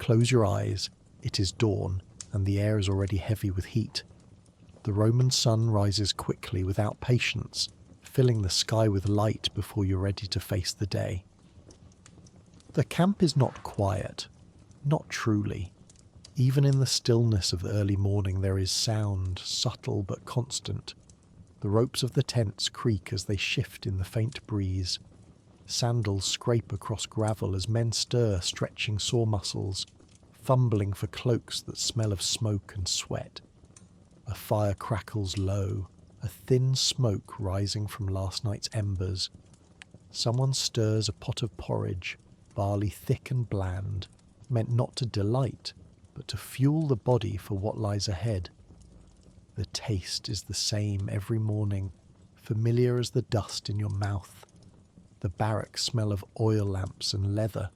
Close your eyes. It is dawn, and the air is already heavy with heat. The Roman sun rises quickly without patience, filling the sky with light before you're ready to face the day. The camp is not quiet, not truly. Even in the stillness of the early morning there is sound, subtle but constant. The ropes of the tents creak as they shift in the faint breeze. Sandals scrape across gravel as men stir stretching sore muscles, fumbling for cloaks that smell of smoke and sweat. A fire crackles low, a thin smoke rising from last night's embers. Someone stirs a pot of porridge, barley thick and bland, meant not to delight, but to fuel the body for what lies ahead. The taste is the same every morning, familiar as the dust in your mouth. The barrack smell of oil lamps and leather,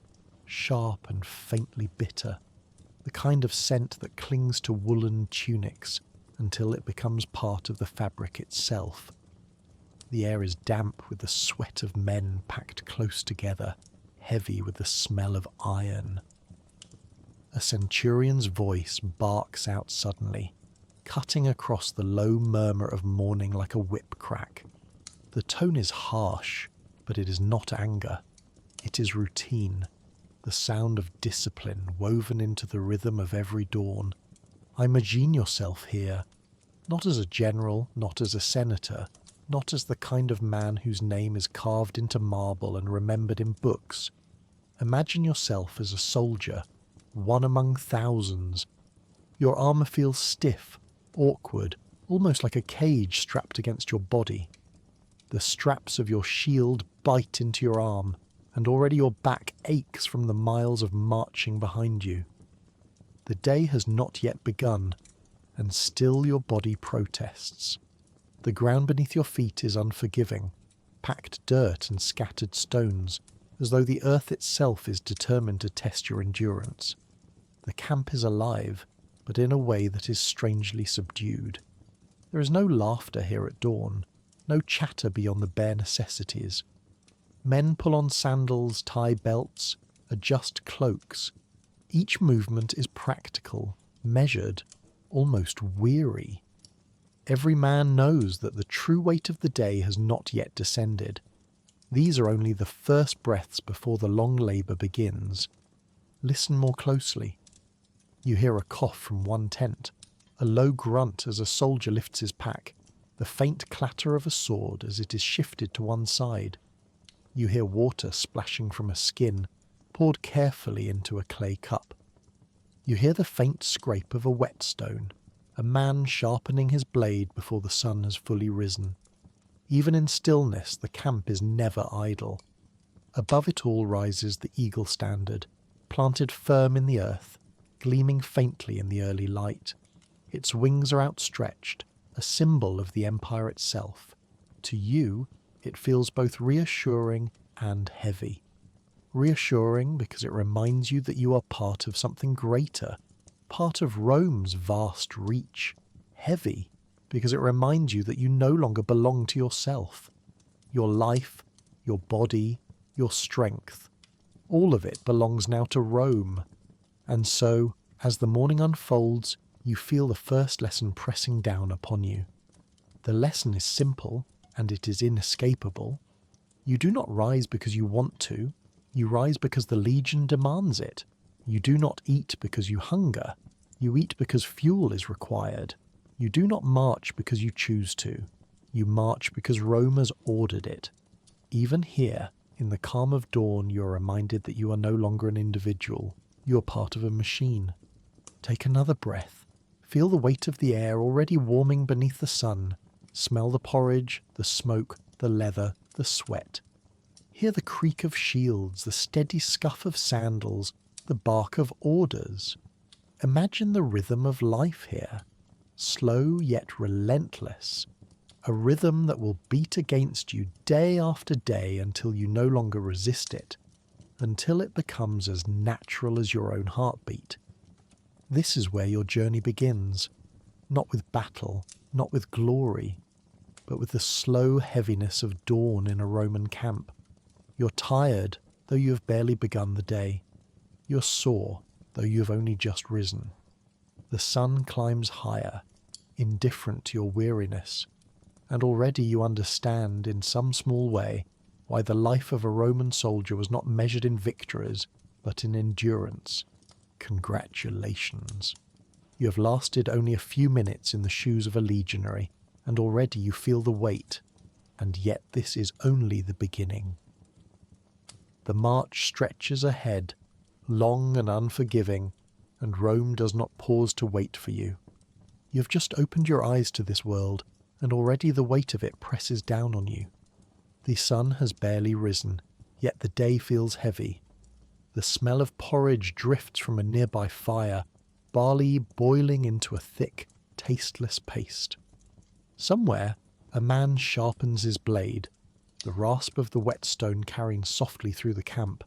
sharp and faintly bitter, the kind of scent that clings to woolen tunics until it becomes part of the fabric itself. The air is damp with the sweat of men packed close together, heavy with the smell of iron. A centurion's voice barks out suddenly, cutting across the low murmur of morning like a whip crack. The tone is harsh, but it is not anger. It is routine, the sound of discipline woven into the rhythm of every dawn. Imagine yourself here, not as a general, not as a senator, not as the kind of man whose name is carved into marble and remembered in books. Imagine yourself as a soldier, one among thousands. Your armour feels stiff, awkward, almost like a cage strapped against your body. The straps of your shield bite into your arm, and already your back aches from the miles of marching behind you. The day has not yet begun, and still your body protests. The ground beneath your feet is unforgiving, packed dirt and scattered stones, as though the earth itself is determined to test your endurance. The camp is alive, but in a way that is strangely subdued. There is no laughter here at dawn, no chatter beyond the bare necessities. Men pull on sandals, tie belts, adjust cloaks. Each movement is practical, measured, almost weary. Every man knows that the true weight of the day has not yet descended. These are only the first breaths before the long labour begins. Listen more closely. You hear a cough from one tent, a low grunt as a soldier lifts his pack, the faint clatter of a sword as it is shifted to one side. You hear water splashing from a skin, poured carefully into a clay cup. You hear the faint scrape of a whetstone, a man sharpening his blade before the sun has fully risen. Even in stillness, the camp is never idle. Above it all rises the eagle standard, planted firm in the earth, gleaming faintly in the early light. Its wings are outstretched, a symbol of the empire itself. To you, it feels both reassuring and heavy. Reassuring because it reminds you that you are part of something greater, part of Rome's vast reach. Heavy because it reminds you that you no longer belong to yourself. Your life, your body, your strength, all of it belongs now to Rome. And so, as the morning unfolds, you feel the first lesson pressing down upon you. The lesson is simple, and it is inescapable. You do not rise because you want to. You rise because the legion demands it. You do not eat because you hunger. You eat because fuel is required. You do not march because you choose to. You march because Rome has ordered it. Even here, in the calm of dawn, you are reminded that you are no longer an individual. You are part of a machine. Take another breath. Feel the weight of the air already warming beneath the sun. Smell the porridge, the smoke, the leather, the sweat. Hear the creak of shields, the steady scuff of sandals, the bark of orders. Imagine the rhythm of life here. Slow yet relentless. A rhythm that will beat against you day after day until you no longer resist it. Until it becomes as natural as your own heartbeat. This is where your journey begins, not with battle, not with glory, but with the slow heaviness of dawn in a Roman camp. You're tired, though you have barely begun the day. You're sore, though you have only just risen. The sun climbs higher, indifferent to your weariness, and already you understand in some small way why the life of a Roman soldier was not measured in victories, but in endurance. Congratulations. You have lasted only a few minutes in the shoes of a legionary, and already you feel the weight, and yet this is only the beginning. The march stretches ahead, long and unforgiving, and Rome does not pause to wait for you. You have just opened your eyes to this world, and already the weight of it presses down on you. The sun has barely risen, yet the day feels heavy. The smell of porridge drifts from a nearby fire, barley boiling into a thick, tasteless paste. Somewhere, a man sharpens his blade, the rasp of the whetstone carrying softly through the camp.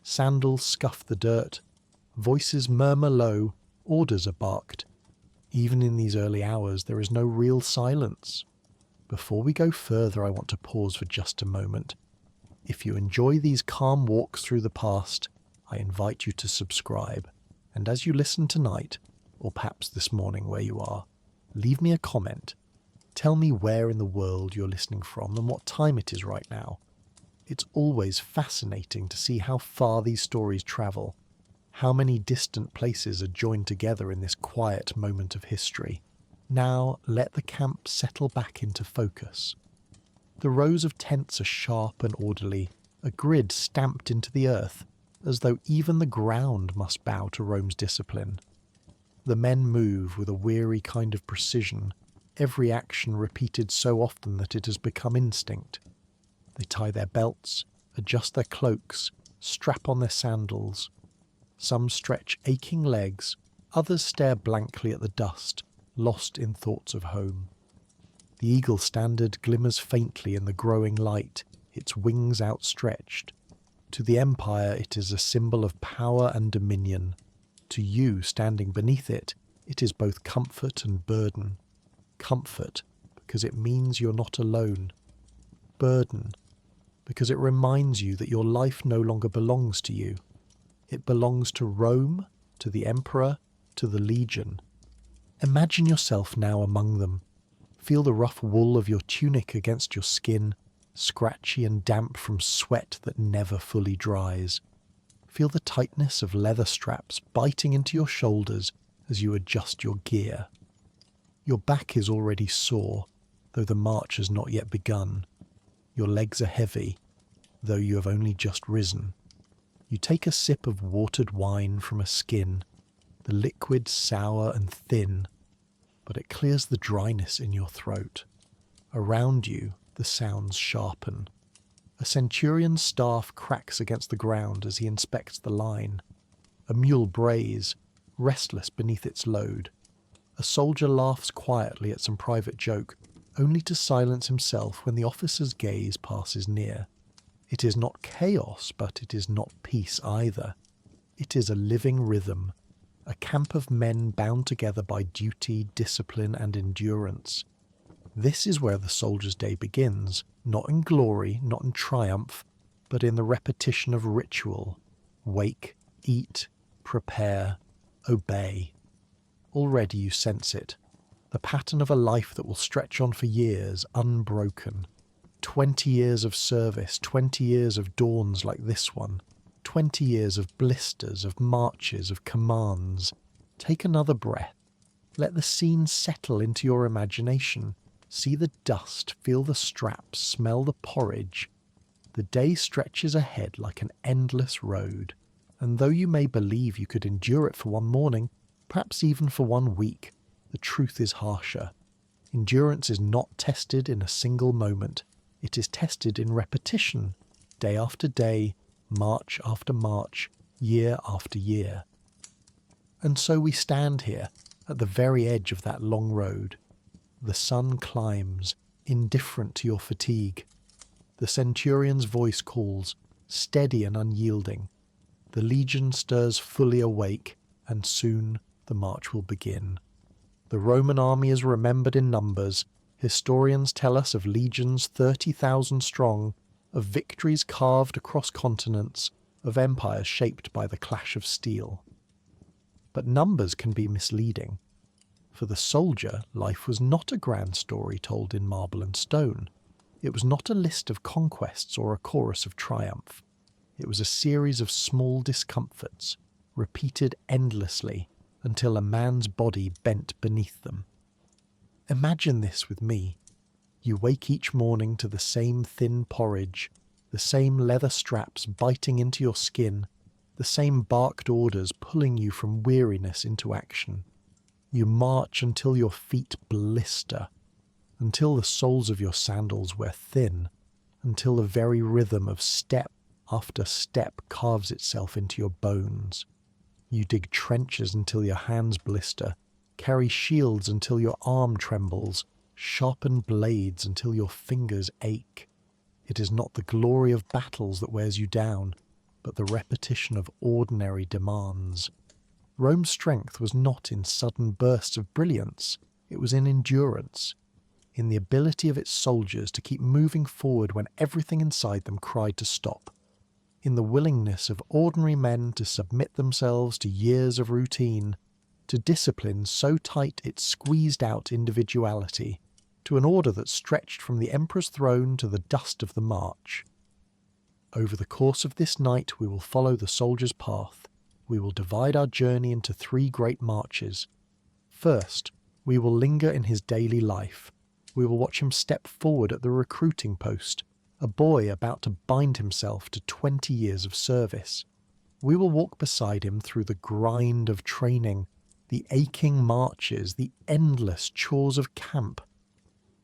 Sandals scuff the dirt, voices murmur low, orders are barked. Even in these early hours, there is no real silence. Before we go further, I want to pause for just a moment. If you enjoy these calm walks through the past, I invite you to subscribe. And as you listen tonight, or perhaps this morning where you are, leave me a comment. Tell me where in the world you're listening from and what time it is right now. It's always fascinating to see how far these stories travel, how many distant places are joined together in this quiet moment of history. Now let the camp settle back into focus. The rows of tents are sharp and orderly, a grid stamped into the earth, as though even the ground must bow to Rome's discipline. The men move with a weary kind of precision, every action repeated so often that it has become instinct. They tie their belts, adjust their cloaks, strap on their sandals. Some stretch aching legs, others stare blankly at the dust, lost in thoughts of home. The eagle standard glimmers faintly in the growing light, its wings outstretched. To the empire it is a symbol of power and dominion. To you standing beneath it, it is both comfort and burden. Comfort, because it means you're not alone. Burden, because it reminds you that your life no longer belongs to you. It belongs to Rome, to the emperor, to the legion. Imagine yourself now among them. Feel the rough wool of your tunic against your skin, scratchy and damp from sweat that never fully dries. Feel the tightness of leather straps biting into your shoulders as you adjust your gear. Your back is already sore, though the march has not yet begun. Your legs are heavy, though you have only just risen. You take a sip of watered wine from a skin, the liquid sour and thin, but it clears the dryness in your throat. Around you, the sounds sharpen. A centurion's staff cracks against the ground as he inspects the line. A mule brays, restless beneath its load. A soldier laughs quietly at some private joke, only to silence himself when the officer's gaze passes near. It is not chaos, but it is not peace either. It is a living rhythm, a camp of men bound together by duty, discipline, and endurance. This is where the soldier's day begins, not in glory, not in triumph, but in the repetition of ritual. Wake, eat, prepare, obey. Already you sense it, the pattern of a life that will stretch on for years, unbroken. 20 years of service, 20 years of dawns like this one, 20 years of blisters, of marches, of commands. Take another breath. Let the scene settle into your imagination. See the dust, feel the straps, smell the porridge. The day stretches ahead like an endless road, and though you may believe you could endure it for one morning, perhaps even for 1 week, the truth is harsher. Endurance is not tested in a single moment. It is tested in repetition, day after day, march after march, year after year. And so we stand here, at the very edge of that long road. The sun climbs, indifferent to your fatigue. The centurion's voice calls, steady and unyielding. The legion stirs fully awake, and soon the march will begin. The Roman army is remembered in numbers. Historians tell us of legions 30,000 strong, of victories carved across continents, of empires shaped by the clash of steel. But numbers can be misleading. For the soldier, life was not a grand story told in marble and stone. It was not a list of conquests or a chorus of triumph. It was a series of small discomforts, repeated endlessly until a man's body bent beneath them. Imagine this with me. You wake each morning to the same thin porridge, the same leather straps biting into your skin, the same barked orders pulling you from weariness into action. You march until your feet blister, until the soles of your sandals wear thin, until the very rhythm of step after step carves itself into your bones. You dig trenches until your hands blister, carry shields until your arm trembles, sharpen blades until your fingers ache. It is not the glory of battles that wears you down, but the repetition of ordinary demands. Rome's strength was not in sudden bursts of brilliance, it was in endurance, in the ability of its soldiers to keep moving forward when everything inside them cried to stop, in the willingness of ordinary men to submit themselves to years of routine, to discipline so tight it squeezed out individuality, to an order that stretched from the emperor's throne to the dust of the march. Over the course of this night we will follow the soldier's path. We will divide our journey into 3 great marches. First, we will linger in his daily life. We will watch him step forward at the recruiting post, a boy about to bind himself to 20 years of service. We will walk beside him through the grind of training, the aching marches, the endless chores of camp.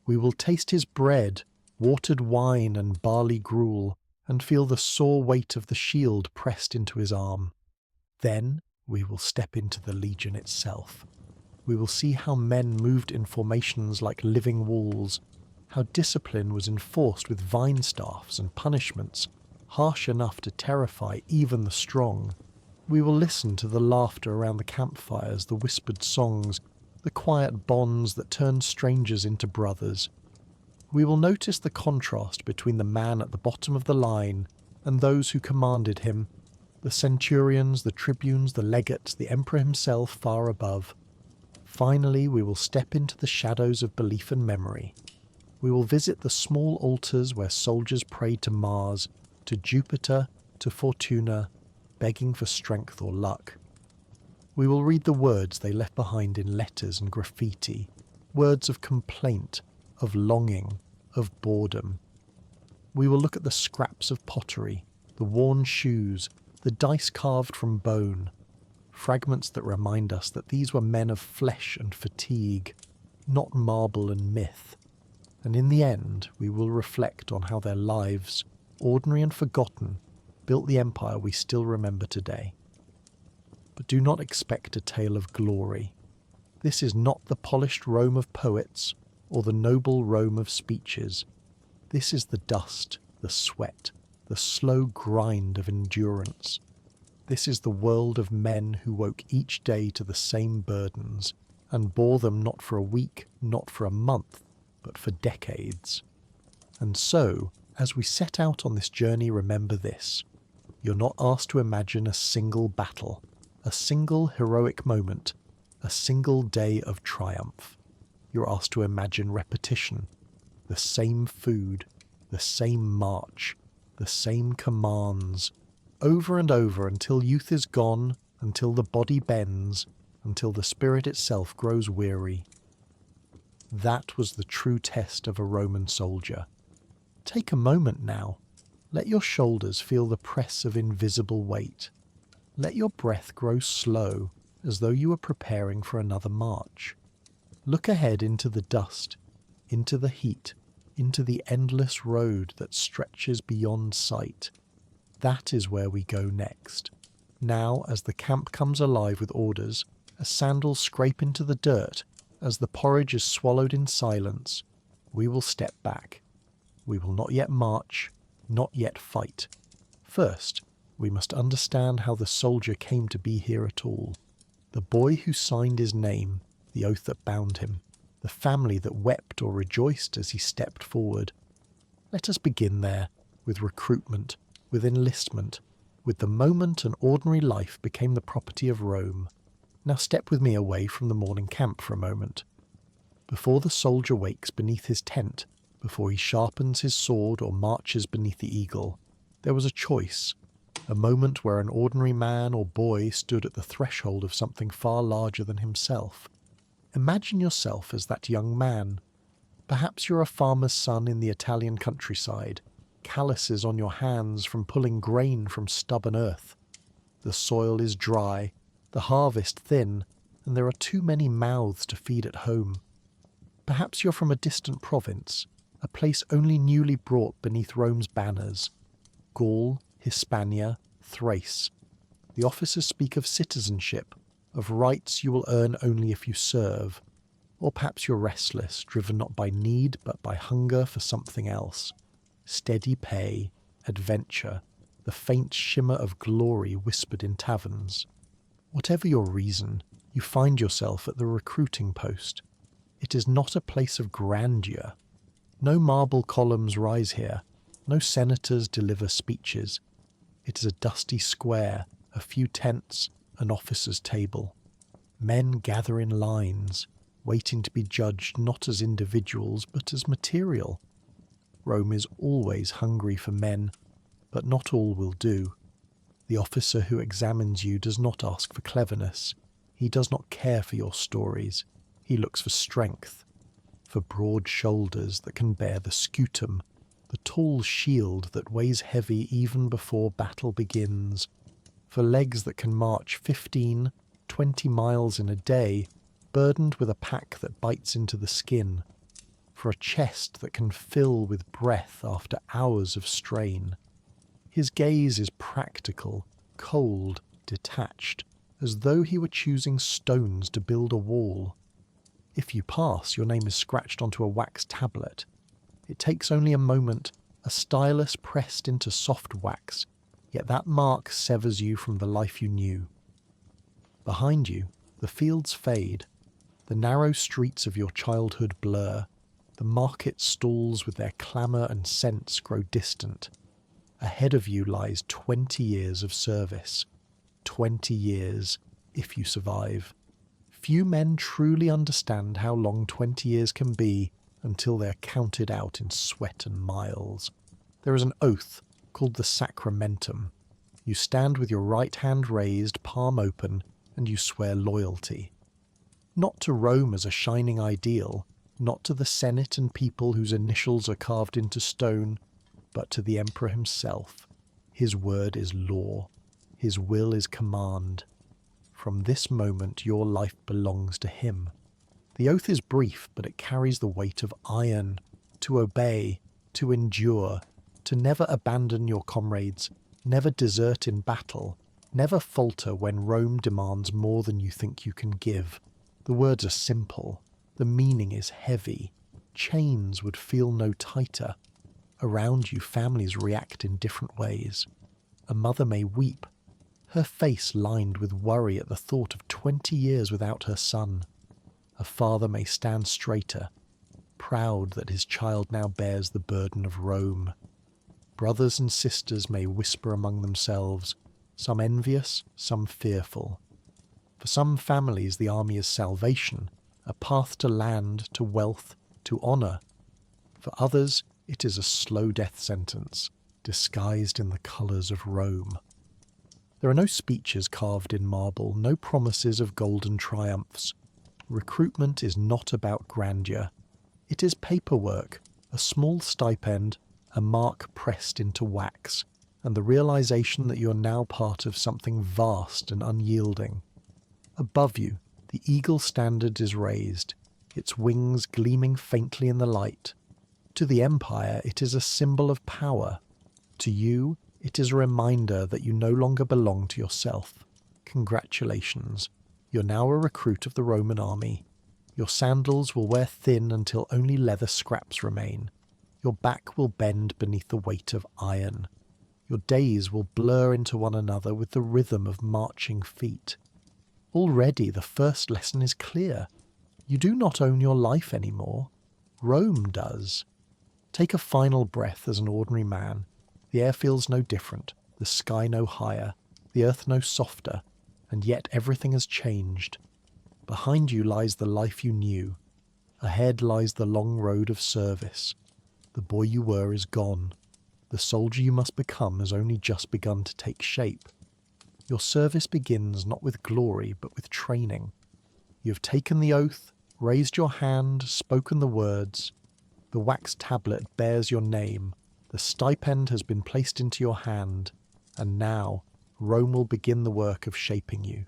We will taste his bread, watered wine and barley gruel, and feel the sore weight of the shield pressed into his arm. Then we will step into the legion itself. We will see how men moved in formations like living walls, how discipline was enforced with vine staffs and punishments, harsh enough to terrify even the strong. We will listen to the laughter around the campfires, the whispered songs, the quiet bonds that turned strangers into brothers. We will notice the contrast between the man at the bottom of the line and those who commanded him, the centurions, the tribunes, the legates, the emperor himself far above. Finally, we will step into the shadows of belief and memory. We will visit the small altars where soldiers prayed to Mars, to Jupiter, to Fortuna, begging for strength or luck. We will read the words they left behind in letters and graffiti, words of complaint, of longing, of boredom. We will look at the scraps of pottery, the worn shoes, the dice carved from bone, fragments that remind us that these were men of flesh and fatigue, not marble and myth. And in the end, we will reflect on how their lives, ordinary and forgotten, built the empire we still remember today. But do not expect a tale of glory. This is not the polished Rome of poets or the noble Rome of speeches. This is the dust, the sweat, the slow grind of endurance. This is the world of men who woke each day to the same burdens and bore them not for a week, not for a month, but for decades. And so, as we set out on this journey, remember this. You're not asked to imagine a single battle, a single heroic moment, a single day of triumph. You're asked to imagine repetition, the same food, the same march, the same commands, over and over until youth is gone, until the body bends, until the spirit itself grows weary. That was the true test of a Roman soldier. Take a moment now. Let your shoulders feel the press of invisible weight. Let your breath grow slow, as though you were preparing for another march. Look ahead into the dust, into the heat, into the endless road that stretches beyond sight. That is where we go next. Now, as the camp comes alive with orders, as sandals scrape into the dirt, as the porridge is swallowed in silence, we will step back. We will not yet march, not yet fight. First, we must understand how the soldier came to be here at all. The boy who signed his name, the oath that bound him, the family that wept or rejoiced as he stepped forward. Let us begin there, with recruitment, with enlistment, with the moment an ordinary life became the property of Rome. Now step with me away from the morning camp for a moment. Before the soldier wakes beneath his tent, before he sharpens his sword or marches beneath the eagle, there was a choice, a moment where an ordinary man or boy stood at the threshold of something far larger than himself. Imagine yourself as that young man. Perhaps you're a farmer's son in the Italian countryside, calluses on your hands from pulling grain from stubborn earth. The soil is dry, the harvest thin, and there are too many mouths to feed at home. Perhaps you're from a distant province, a place only newly brought beneath Rome's banners. Gaul, Hispania, Thrace. The officers speak of citizenship, of rights you will earn only if you serve. Or perhaps you're restless, driven not by need but by hunger for something else. Steady pay, adventure, the faint shimmer of glory whispered in taverns. Whatever your reason, you find yourself at the recruiting post. It is not a place of grandeur. No marble columns rise here. No senators deliver speeches. It is a dusty square, a few tents, an officer's table. Men gather in lines, waiting to be judged not as individuals but as material. Rome is always hungry for men, but not all will do. The officer who examines you does not ask for cleverness. He does not care for your stories. He looks for strength, for broad shoulders that can bear the scutum, the tall shield that weighs heavy even before battle begins, for legs that can march 15, 20 miles in a day, burdened with a pack that bites into the skin, for a chest that can fill with breath after hours of strain. His gaze is practical, cold, detached, as though he were choosing stones to build a wall. If you pass, your name is scratched onto a wax tablet. It takes only a moment, a stylus pressed into soft wax, yet that mark severs you from the life you knew. Behind you, the fields fade, the narrow streets of your childhood blur, the market stalls with their clamour and scents grow distant. Ahead of you lies 20 years of service. 20 years, if you survive. Few men truly understand how long 20 years can be until they are counted out in sweat and miles. There is an oath called the sacramentum. You stand with your right hand raised, palm open, and you swear loyalty. Not to Rome as a shining ideal, not to the Senate and people whose initials are carved into stone, but to the emperor himself. His word is law. His will is command. From this moment your life belongs to him. The oath is brief, but it carries the weight of iron. To obey, to endure, to never abandon your comrades, never desert in battle, never falter when Rome demands more than you think you can give. The words are simple. The meaning is heavy. Chains would feel no tighter. Around you, families react in different ways. A mother may weep, her face lined with worry at the thought of 20 years without her son. A father may stand straighter, proud that his child now bears the burden of Rome. Brothers and sisters may whisper among themselves, some envious, some fearful. For some families the army is salvation, a path to land, to wealth, to honour. For others it is a slow death sentence, disguised in the colours of Rome. There are no speeches carved in marble, no promises of golden triumphs. Recruitment is not about grandeur. It is paperwork, a small stipend, a mark pressed into wax, and the realization that you are now part of something vast and unyielding. Above you, the eagle standard is raised, its wings gleaming faintly in the light. To the empire, it is a symbol of power. To you, it is a reminder that you no longer belong to yourself. Congratulations. You're now a recruit of the Roman army. Your sandals will wear thin until only leather scraps remain. Your back will bend beneath the weight of iron. Your days will blur into one another with the rhythm of marching feet. Already the first lesson is clear. You do not own your life anymore. Rome does. Take a final breath as an ordinary man. The air feels no different, the sky no higher, the earth no softer, and yet everything has changed. Behind you lies the life you knew. Ahead lies the long road of service. The boy you were is gone. The soldier you must become has only just begun to take shape. Your service begins not with glory, but with training. You have taken the oath, raised your hand, spoken the words. The wax tablet bears your name. The stipend has been placed into your hand. And now, Rome will begin the work of shaping you.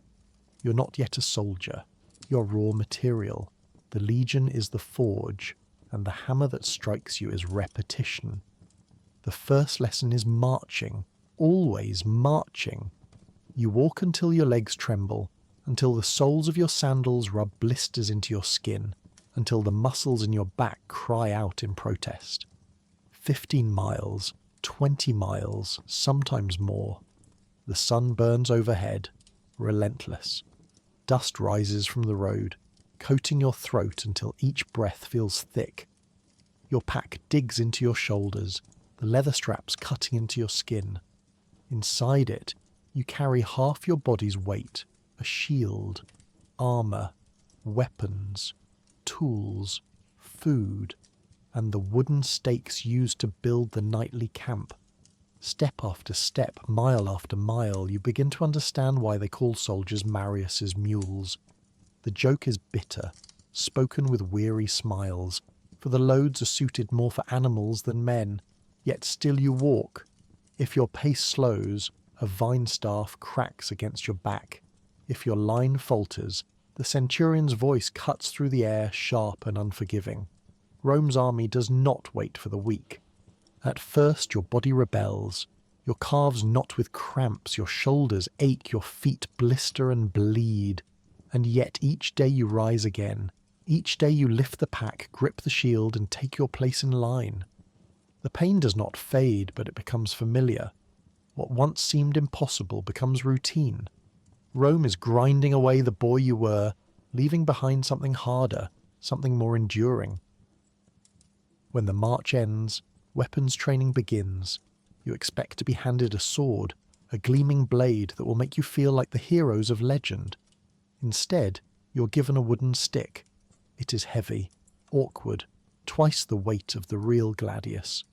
You're not yet a soldier. You're raw material. The legion is the forge, and the hammer that strikes you is repetition. The first lesson is marching, always marching. You walk until your legs tremble, until the soles of your sandals rub blisters into your skin, until the muscles in your back cry out in protest. 15 miles, 20 miles, sometimes more. The sun burns overhead, relentless. Dust rises from the road, coating your throat until each breath feels thick. Your pack digs into your shoulders, the leather straps cutting into your skin. Inside it, you carry half your body's weight, a shield, armour, weapons, tools, food, and the wooden stakes used to build the nightly camp. Step after step, mile after mile, you begin to understand why they call soldiers Marius's mules. The joke is bitter, spoken with weary smiles, for the loads are suited more for animals than men, yet still you walk. If your pace slows, a vine staff cracks against your back. If your line falters, the centurion's voice cuts through the air, sharp and unforgiving. Rome's army does not wait for the weak. At first your body rebels. Your calves knot with cramps, your shoulders ache, your feet blister and bleed. And yet each day you rise again. Each day you lift the pack, grip the shield, and take your place in line. The pain does not fade, but it becomes familiar. What once seemed impossible becomes routine. Rome is grinding away the boy you were, leaving behind something harder, something more enduring. When the march ends, weapons training begins. You expect to be handed a sword, a gleaming blade that will make you feel like the heroes of legend. Instead, you're given a wooden stick. It is heavy, awkward, twice the weight of the real gladius.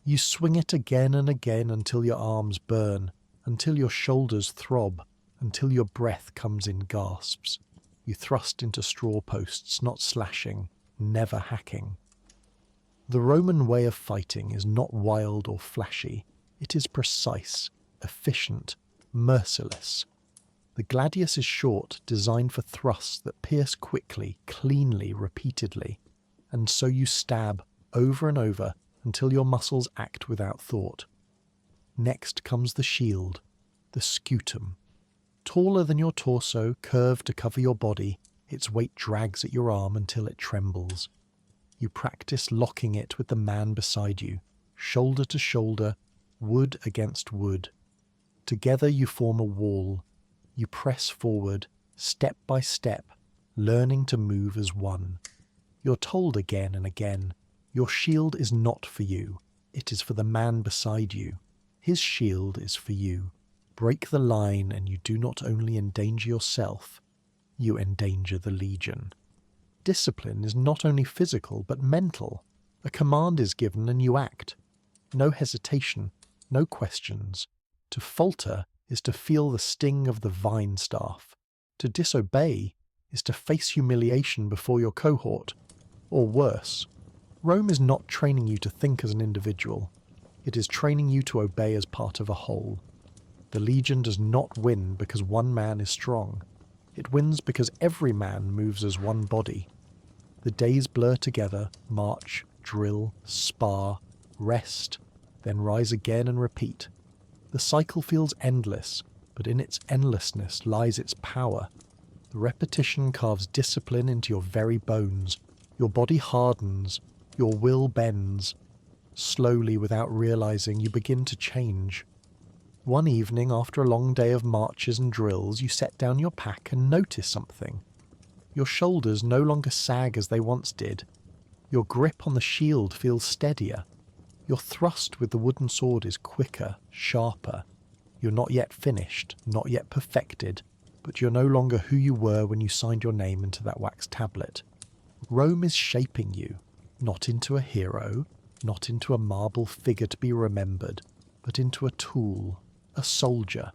You swing it again and again until your arms burn, until your shoulders throb, until your breath comes in gasps. You thrust into straw posts, not slashing, never hacking. The Roman way of fighting is not wild or flashy. It is precise, efficient, merciless. The gladius is short, designed for thrusts that pierce quickly, cleanly, repeatedly. And so you stab, over and over, until your muscles act without thought. Next comes the shield, the scutum. Taller than your torso, curved to cover your body, its weight drags at your arm until it trembles. You practice locking it with the man beside you, shoulder to shoulder, wood against wood. Together you form a wall. You press forward, step by step, learning to move as one. You're told again and again, your shield is not for you, it is for the man beside you. His shield is for you. Break the line and you do not only endanger yourself, you endanger the legion. Discipline is not only physical but mental. A command is given and you act. No hesitation, no questions. To falter is to feel the sting of the vine staff. To disobey is to face humiliation before your cohort, or worse. Rome is not training you to think as an individual. It is training you to obey as part of a whole. The legion does not win because one man is strong. It wins because every man moves as one body. The days blur together, march, drill, spar, rest, then rise again and repeat. The cycle feels endless, but in its endlessness lies its power. The repetition carves discipline into your very bones. Your body hardens, your will bends. Slowly, without realizing, you begin to change. One evening, after a long day of marches and drills, you set down your pack and notice something. Your shoulders no longer sag as they once did. Your grip on the shield feels steadier. Your thrust with the wooden sword is quicker, sharper. You're not yet finished, not yet perfected, but you're no longer who you were when you signed your name into that wax tablet. Rome is shaping you, not into a hero, not into a marble figure to be remembered, but into a tool, a soldier,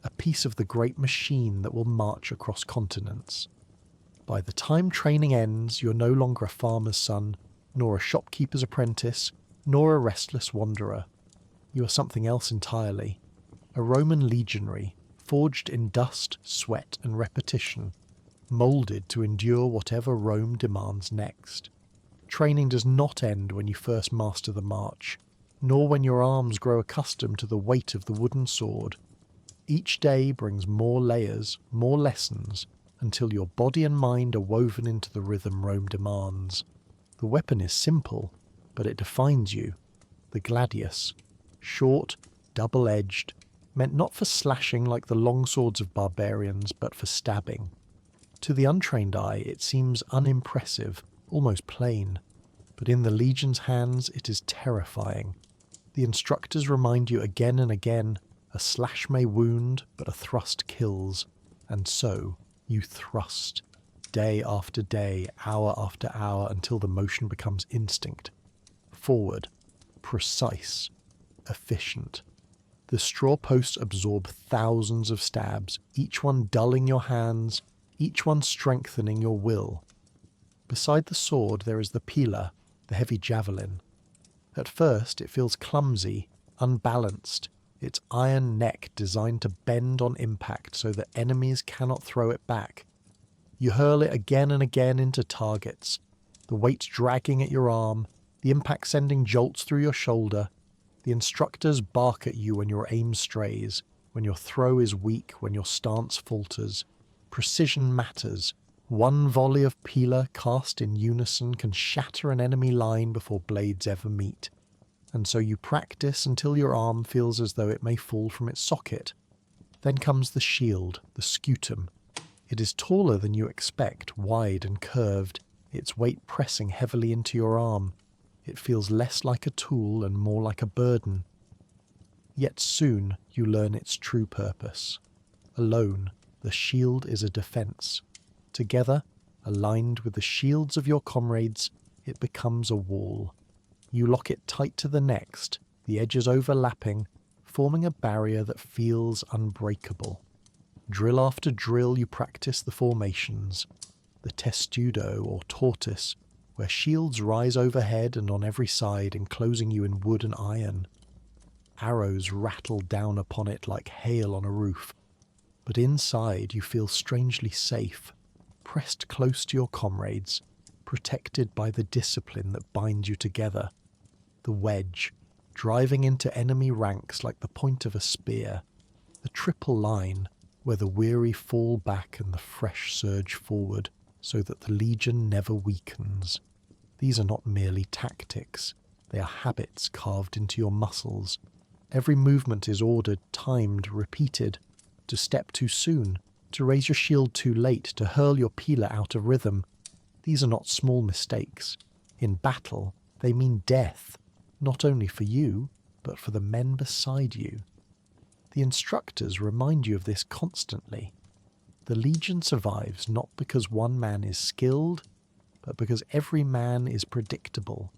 a piece of the great machine that will march across continents. By the time training ends, you're no longer a farmer's son, nor a shopkeeper's apprentice, nor a restless wanderer. You are something else entirely, a Roman legionary, forged in dust, sweat and repetition, moulded to endure whatever Rome demands next. Training does not end when you first master the march, nor when your arms grow accustomed to the weight of the wooden sword. Each day brings more layers, more lessons, until your body and mind are woven into the rhythm Rome demands. The weapon is simple, but it defines you. The gladius, short, double-edged, meant not for slashing like the long swords of barbarians, but for stabbing. To the untrained eye, it seems unimpressive, almost plain, but in the legion's hands it is terrifying. The instructors remind you again and again, a slash may wound, but a thrust kills, and so you thrust, day after day, hour after hour, until the motion becomes instinct. Forward, precise, efficient. The straw posts absorb thousands of stabs, each one dulling your hands, each one strengthening your will. Beside the sword there is the pila, the heavy javelin. At first it feels clumsy, unbalanced, its iron neck designed to bend on impact so that enemies cannot throw it back. You hurl it again and again into targets, the weight dragging at your arm, the impact sending jolts through your shoulder. The instructors bark at you when your aim strays, when your throw is weak, when your stance falters. Precision matters. One volley of pila cast in unison can shatter an enemy line before blades ever meet. And so you practice until your arm feels as though it may fall from its socket. Then comes the shield, the scutum. It is taller than you expect, wide and curved, its weight pressing heavily into your arm. It feels less like a tool and more like a burden. Yet soon you learn its true purpose. Alone, the shield is a defence. Together, aligned with the shields of your comrades, it becomes a wall. You lock it tight to the next, the edges overlapping, forming a barrier that feels unbreakable. Drill after drill you practice the formations, the testudo or tortoise, where shields rise overhead and on every side, enclosing you in wood and iron. Arrows rattle down upon it like hail on a roof, but inside you feel strangely safe, pressed close to your comrades, protected by the discipline that binds you together. The wedge, driving into enemy ranks like the point of a spear. The triple line, where the weary fall back and the fresh surge forward, so that the legion never weakens. These are not merely tactics, they are habits carved into your muscles. Every movement is ordered, timed, repeated. To step too soon, to raise your shield too late, to hurl your pila out of rhythm. These are not small mistakes. In battle, they mean death, not only for you, but for the men beside you. The instructors remind you of this constantly. The legion survives not because one man is skilled, but because every man is predictable.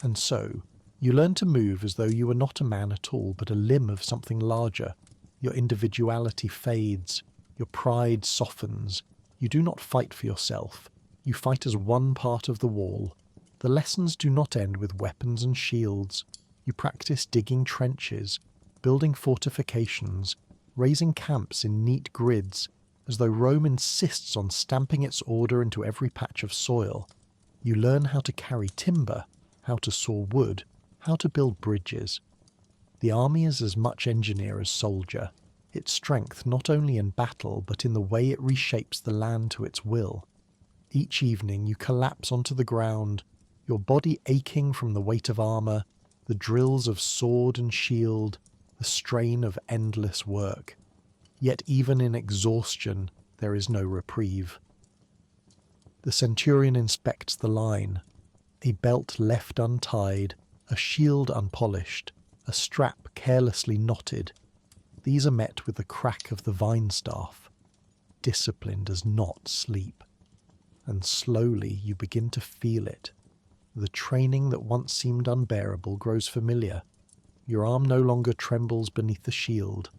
And so, you learn to move as though you were not a man at all, but a limb of something larger. Your individuality fades, your pride softens. You do not fight for yourself. You fight as one part of the wall. The lessons do not end with weapons and shields. You practice digging trenches, building fortifications, raising camps in neat grids, as though Rome insists on stamping its order into every patch of soil. You learn how to carry timber, how to saw wood, how to build bridges. The army is as much engineer as soldier, its strength not only in battle but in the way it reshapes the land to its will. Each evening you collapse onto the ground, your body aching from the weight of armour, the drills of sword and shield, the strain of endless work. Yet even in exhaustion there is no reprieve. The centurion inspects the line, a belt left untied, a shield unpolished, a strap carelessly knotted. These are met with the crack of the vine staff. discipline does not sleep. And slowly you begin to feel it. The training that once seemed unbearable grows familiar. Your arm no longer trembles beneath the shield.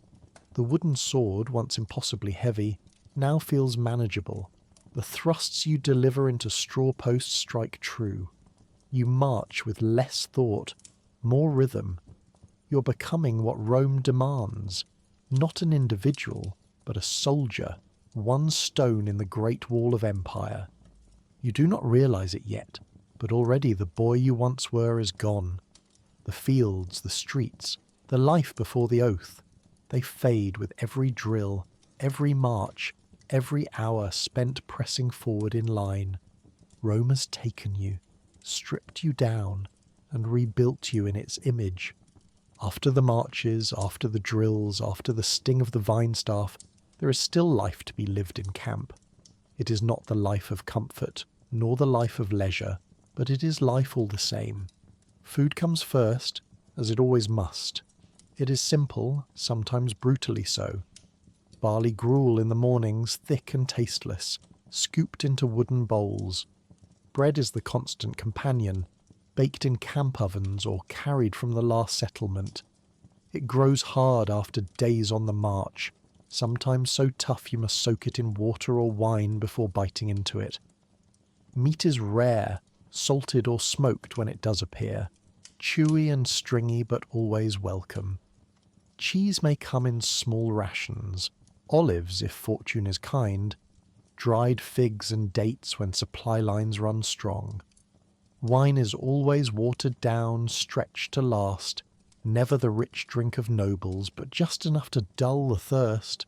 The wooden sword, once impossibly heavy, now feels manageable. The thrusts you deliver into straw posts strike true. You march with less thought, more rhythm. You're becoming what Rome demands. Not an individual, but a soldier, one stone in the great wall of empire. You do not realize it yet, but already the boy you once were is gone. The fields, the streets, the life before the oath, they fade with every drill, every march, every hour spent pressing forward in line. Rome has taken you, stripped you down, and rebuilt you in its image. After the marches, after the drills, after the sting of the vine staff, there is still life to be lived in camp. It is not the life of comfort, nor the life of leisure, but it is life all the same. Food comes first, as it always must. It is simple, sometimes brutally so. Barley gruel in the mornings, thick and tasteless, scooped into wooden bowls. Bread is the constant companion, baked in camp ovens or carried from the last settlement. It grows hard after days on the march, sometimes so tough you must soak it in water or wine before biting into it. Meat is rare, salted or smoked when it does appear, chewy and stringy but always welcome. Cheese may come in small rations, olives if fortune is kind, dried figs and dates when supply lines run strong. Wine is always watered down, stretched to last, never the rich drink of nobles, but just enough to dull the thirst,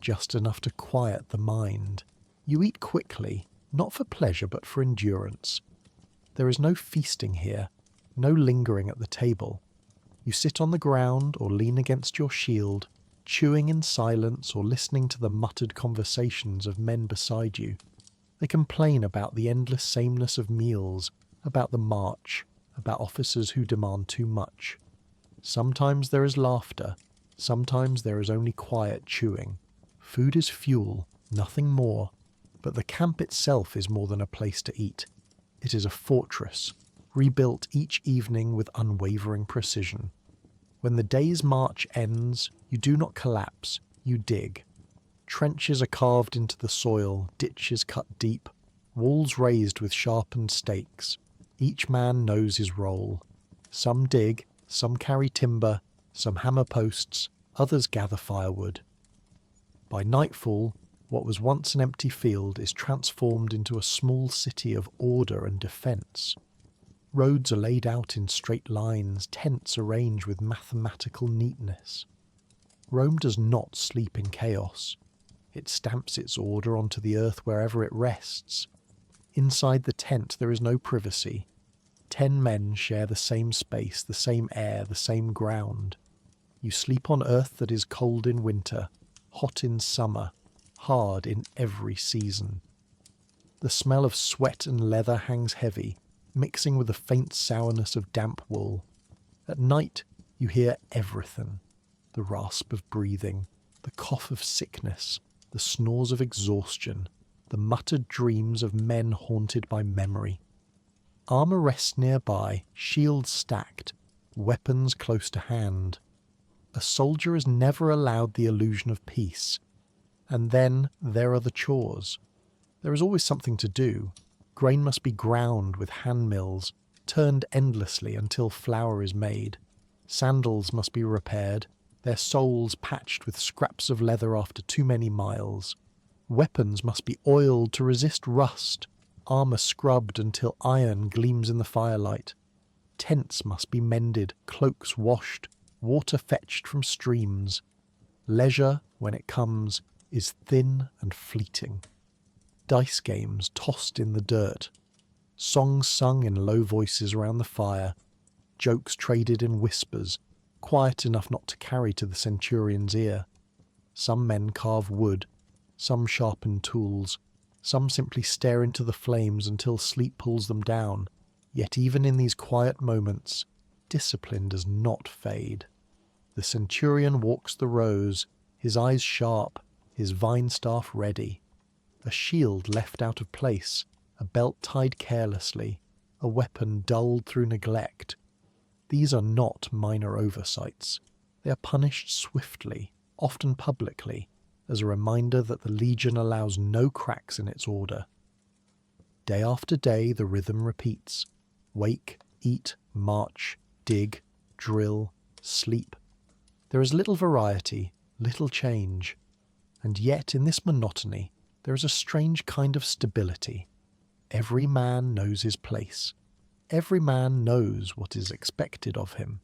just enough to quiet the mind. You eat quickly, not for pleasure but for endurance. There is no feasting here, no lingering at the table. You sit on the ground or lean against your shield, chewing in silence or listening to the muttered conversations of men beside you. They complain about the endless sameness of meals, about the march, about officers who demand too much. Sometimes there is laughter, sometimes there is only quiet chewing. Food is fuel, nothing more, but the camp itself is more than a place to eat. It is a fortress, rebuilt each evening with unwavering precision. When the day's march ends, you do not collapse, you dig. Trenches are carved into the soil, ditches cut deep, walls raised with sharpened stakes. Each man knows his role. Some dig, some carry timber, some hammer posts, others gather firewood. By nightfall, what was once an empty field is transformed into a small city of order and defence. Roads are laid out in straight lines, tents arranged with mathematical neatness. Rome does not sleep in chaos. It stamps its order onto the earth wherever it rests. Inside the tent there is no privacy. 10 men share the same space, the same air, the same ground. You sleep on earth that is cold in winter, hot in summer, hard in every season. The smell of sweat and leather hangs heavy, mixing with the faint sourness of damp wool. At night you hear everything. The rasp of breathing, the cough of sickness, the snores of exhaustion, the muttered dreams of men haunted by memory. Armour rests nearby, shields stacked, weapons close to hand. A soldier is never allowed the illusion of peace. And then there are the chores. There is always something to do. Grain must be ground with hand mills, turned endlessly until flour is made. Sandals must be repaired, their soles patched with scraps of leather after too many miles. Weapons must be oiled to resist rust, armour scrubbed until iron gleams in the firelight. Tents must be mended, cloaks washed, water fetched from streams. Leisure, when it comes, is thin and fleeting. Dice games tossed in the dirt. Songs sung in low voices around the fire. Jokes traded in whispers, quiet enough not to carry to the centurion's ear. Some men carve wood, some sharpen tools, some simply stare into the flames until sleep pulls them down. Yet even in these quiet moments, discipline does not fade. The centurion walks the rows, his eyes sharp, his vine staff ready. a shield left out of place, a belt tied carelessly, a weapon dulled through neglect. These are not minor oversights. They are punished swiftly, often publicly, as a reminder that the Legion allows no cracks in its order. Day after day the rhythm repeats. Wake, eat, march, dig, drill, sleep. There is little variety, little change, and yet in this monotony there is a strange kind of stability. Every man knows his place. Every man knows what is expected of him.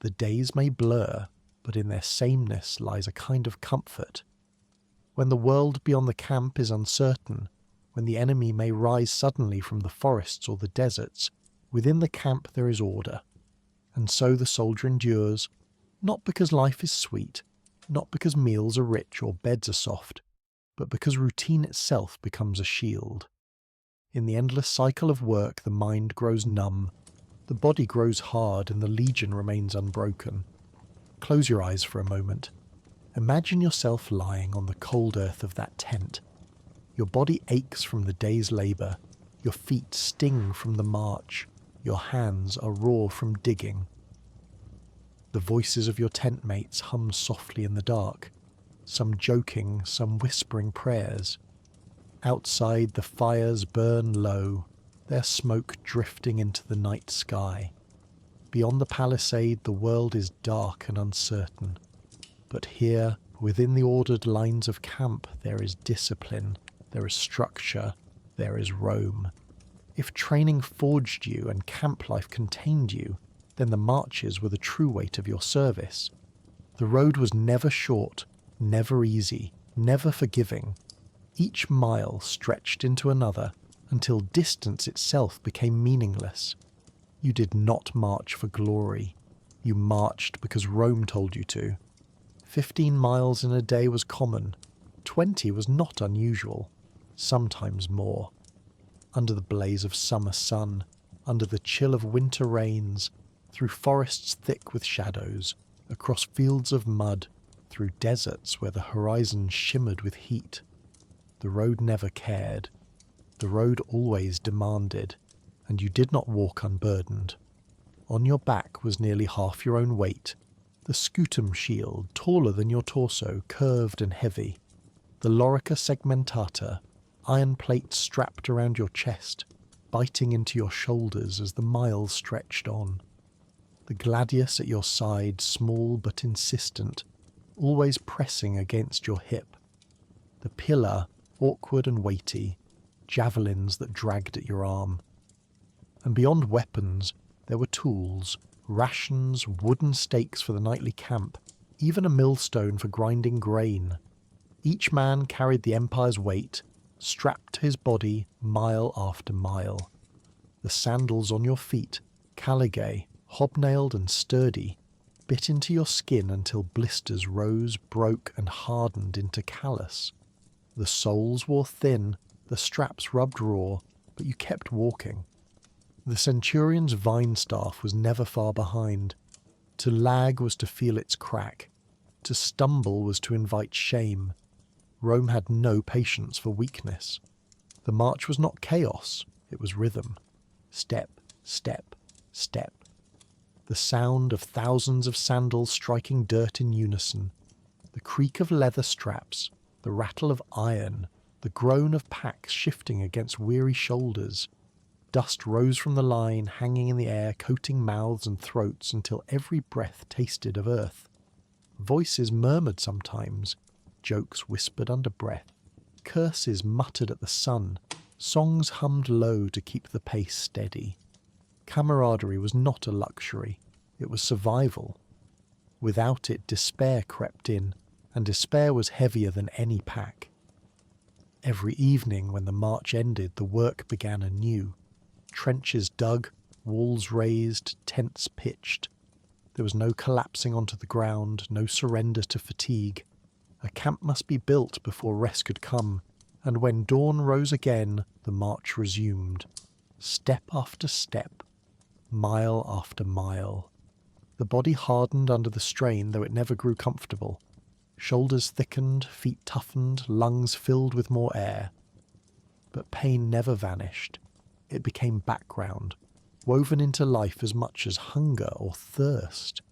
The days may blur, but in their sameness lies a kind of comfort. When the world beyond the camp is uncertain, when the enemy may rise suddenly from the forests or the deserts, within the camp there is order. And so the soldier endures, not because life is sweet, not because meals are rich or beds are soft, but because routine itself becomes a shield. In the endless cycle of work the mind grows numb, the body grows hard, and the Legion remains unbroken. Close your eyes for a moment. Imagine yourself lying on the cold earth of that tent. Your body aches from the day's labour, your feet sting from the march, your hands are raw from digging. The voices of your tent mates hum softly in the dark, some joking, some whispering prayers. Outside the fires burn low, their smoke drifting into the night sky. Beyond the palisade the world is dark and uncertain. But here, within the ordered lines of camp, there is discipline, there is structure, there is Rome. If training forged you and camp life contained you, then the marches were the true weight of your service. The road was never short, never easy, never forgiving. Each mile stretched into another until distance itself became meaningless. You did not march for glory. You marched because Rome told you to. 15 miles in a day was common. 20 was not unusual. Sometimes more. Under the blaze of summer sun, under the chill of winter rains, through forests thick with shadows, across fields of mud, through deserts where the horizon shimmered with heat. The road never cared. The road always demanded, and you did not walk unburdened. On your back was nearly half your own weight, the scutum shield, taller than your torso, curved and heavy, the lorica segmentata, iron plates strapped around your chest, biting into your shoulders as the miles stretched on. The gladius at your side, small but insistent, always pressing against your hip. The pillar, awkward and weighty, javelins that dragged at your arm. And beyond weapons, there were tools, rations, wooden stakes for the nightly camp, even a millstone for grinding grain. Each man carried the empire's weight, strapped to his body mile after mile. The sandals on your feet, caligae, hobnailed and sturdy, bit into your skin until blisters rose, broke and hardened into callus. The soles wore thin, the straps rubbed raw, but you kept walking. The centurion's vine staff was never far behind. To lag was to feel its crack. To stumble was to invite shame. Rome had no patience for weakness. The march was not chaos, it was rhythm. Step, step, step. The sound of thousands of sandals striking dirt in unison. The creak of leather straps, the rattle of iron, the groan of packs shifting against weary shoulders. Dust rose from the line, hanging in the air, coating mouths and throats until every breath tasted of earth. Voices murmured sometimes, jokes whispered under breath, curses muttered at the sun, songs hummed low to keep the pace steady. Camaraderie was not a luxury, it was survival. Without it, despair crept in, and despair was heavier than any pack. Every evening when the march ended, the work began anew. Trenches dug, walls raised, tents pitched. There was no collapsing onto the ground, no surrender to fatigue. A camp must be built before rest could come, and when dawn rose again, the march resumed. Step after step, mile after mile. The body hardened under the strain, though it never grew comfortable. Shoulders thickened, feet toughened, lungs filled with more air. But pain never vanished. It became background, woven into life as much as hunger or thirst.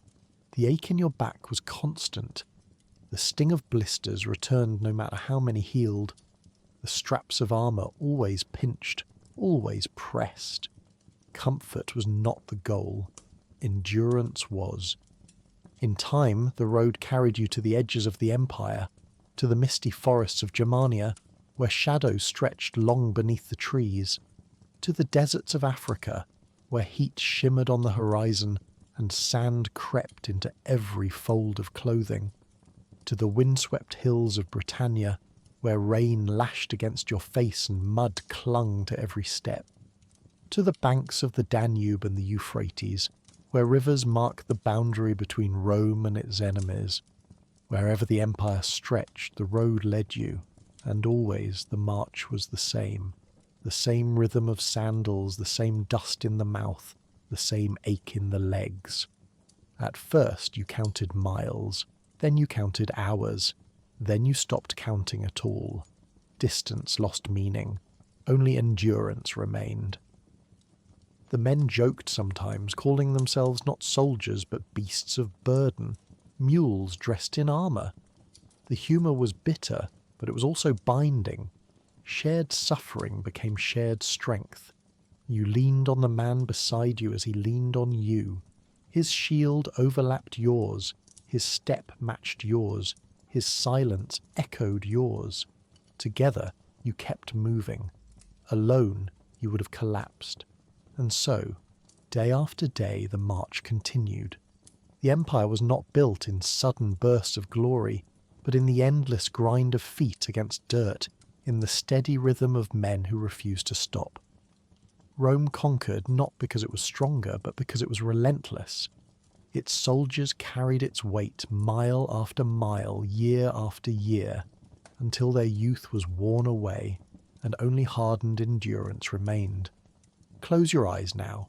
The ache in your back was constant. The sting of blisters returned no matter how many healed. The straps of armour always pinched, always pressed. Comfort was not the goal. Endurance was. In time, the road carried you to the edges of the empire, to the misty forests of Germania, where shadows stretched long beneath the trees, to the deserts of Africa, where heat shimmered on the horizon and sand crept into every fold of clothing, to the windswept hills of Britannia, where rain lashed against your face and mud clung to every step, to the banks of the Danube and the Euphrates, where rivers mark the boundary between Rome and its enemies. Wherever the empire stretched, the road led you, and always the march was the same rhythm of sandals, the same dust in the mouth, the same ache in the legs. At first you counted miles, then you counted hours, then you stopped counting at all. Distance lost meaning, only endurance remained. The men joked sometimes, calling themselves not soldiers but beasts of burden, mules dressed in armour. The humour was bitter, but it was also binding. Shared suffering became shared strength. You leaned on the man beside you as he leaned on you. His shield overlapped yours, his step matched yours, his silence echoed yours. Together you kept moving. Alone you would have collapsed. And so, day after day, the march continued. The empire was not built in sudden bursts of glory, but in the endless grind of feet against dirt, in the steady rhythm of men who refused to stop. Rome conquered not because it was stronger, but because it was relentless. Its soldiers carried its weight mile after mile, year after year, until their youth was worn away, and only hardened endurance remained. Close your eyes now.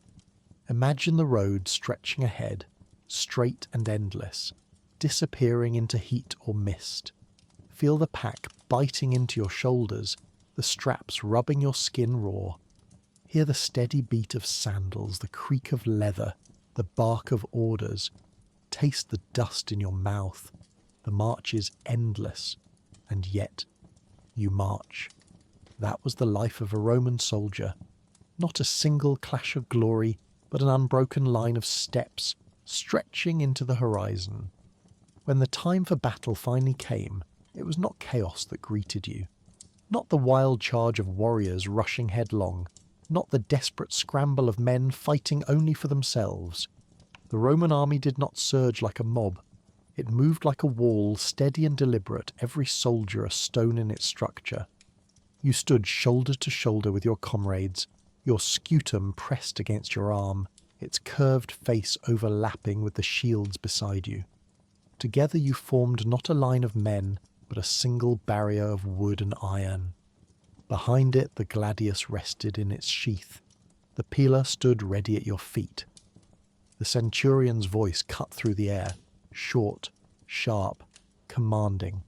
Imagine the road stretching ahead, straight and endless, disappearing into heat or mist. Feel the pack biting into your shoulders, the straps rubbing your skin raw. Hear the steady beat of sandals, the creak of leather, the bark of orders. Taste the dust in your mouth. The march is endless, and yet you march. That was the life of a Roman soldier. Not a single clash of glory, but an unbroken line of steps, stretching into the horizon. When the time for battle finally came, it was not chaos that greeted you. Not the wild charge of warriors rushing headlong, not the desperate scramble of men fighting only for themselves. The Roman army did not surge like a mob. It moved like a wall, steady and deliberate, every soldier a stone in its structure. You stood shoulder to shoulder with your comrades, your scutum pressed against your arm, its curved face overlapping with the shields beside you. Together you formed not a line of men, but a single barrier of wood and iron. Behind it the gladius rested in its sheath. The pila stood ready at your feet. The centurion's voice cut through the air, short, sharp, commanding.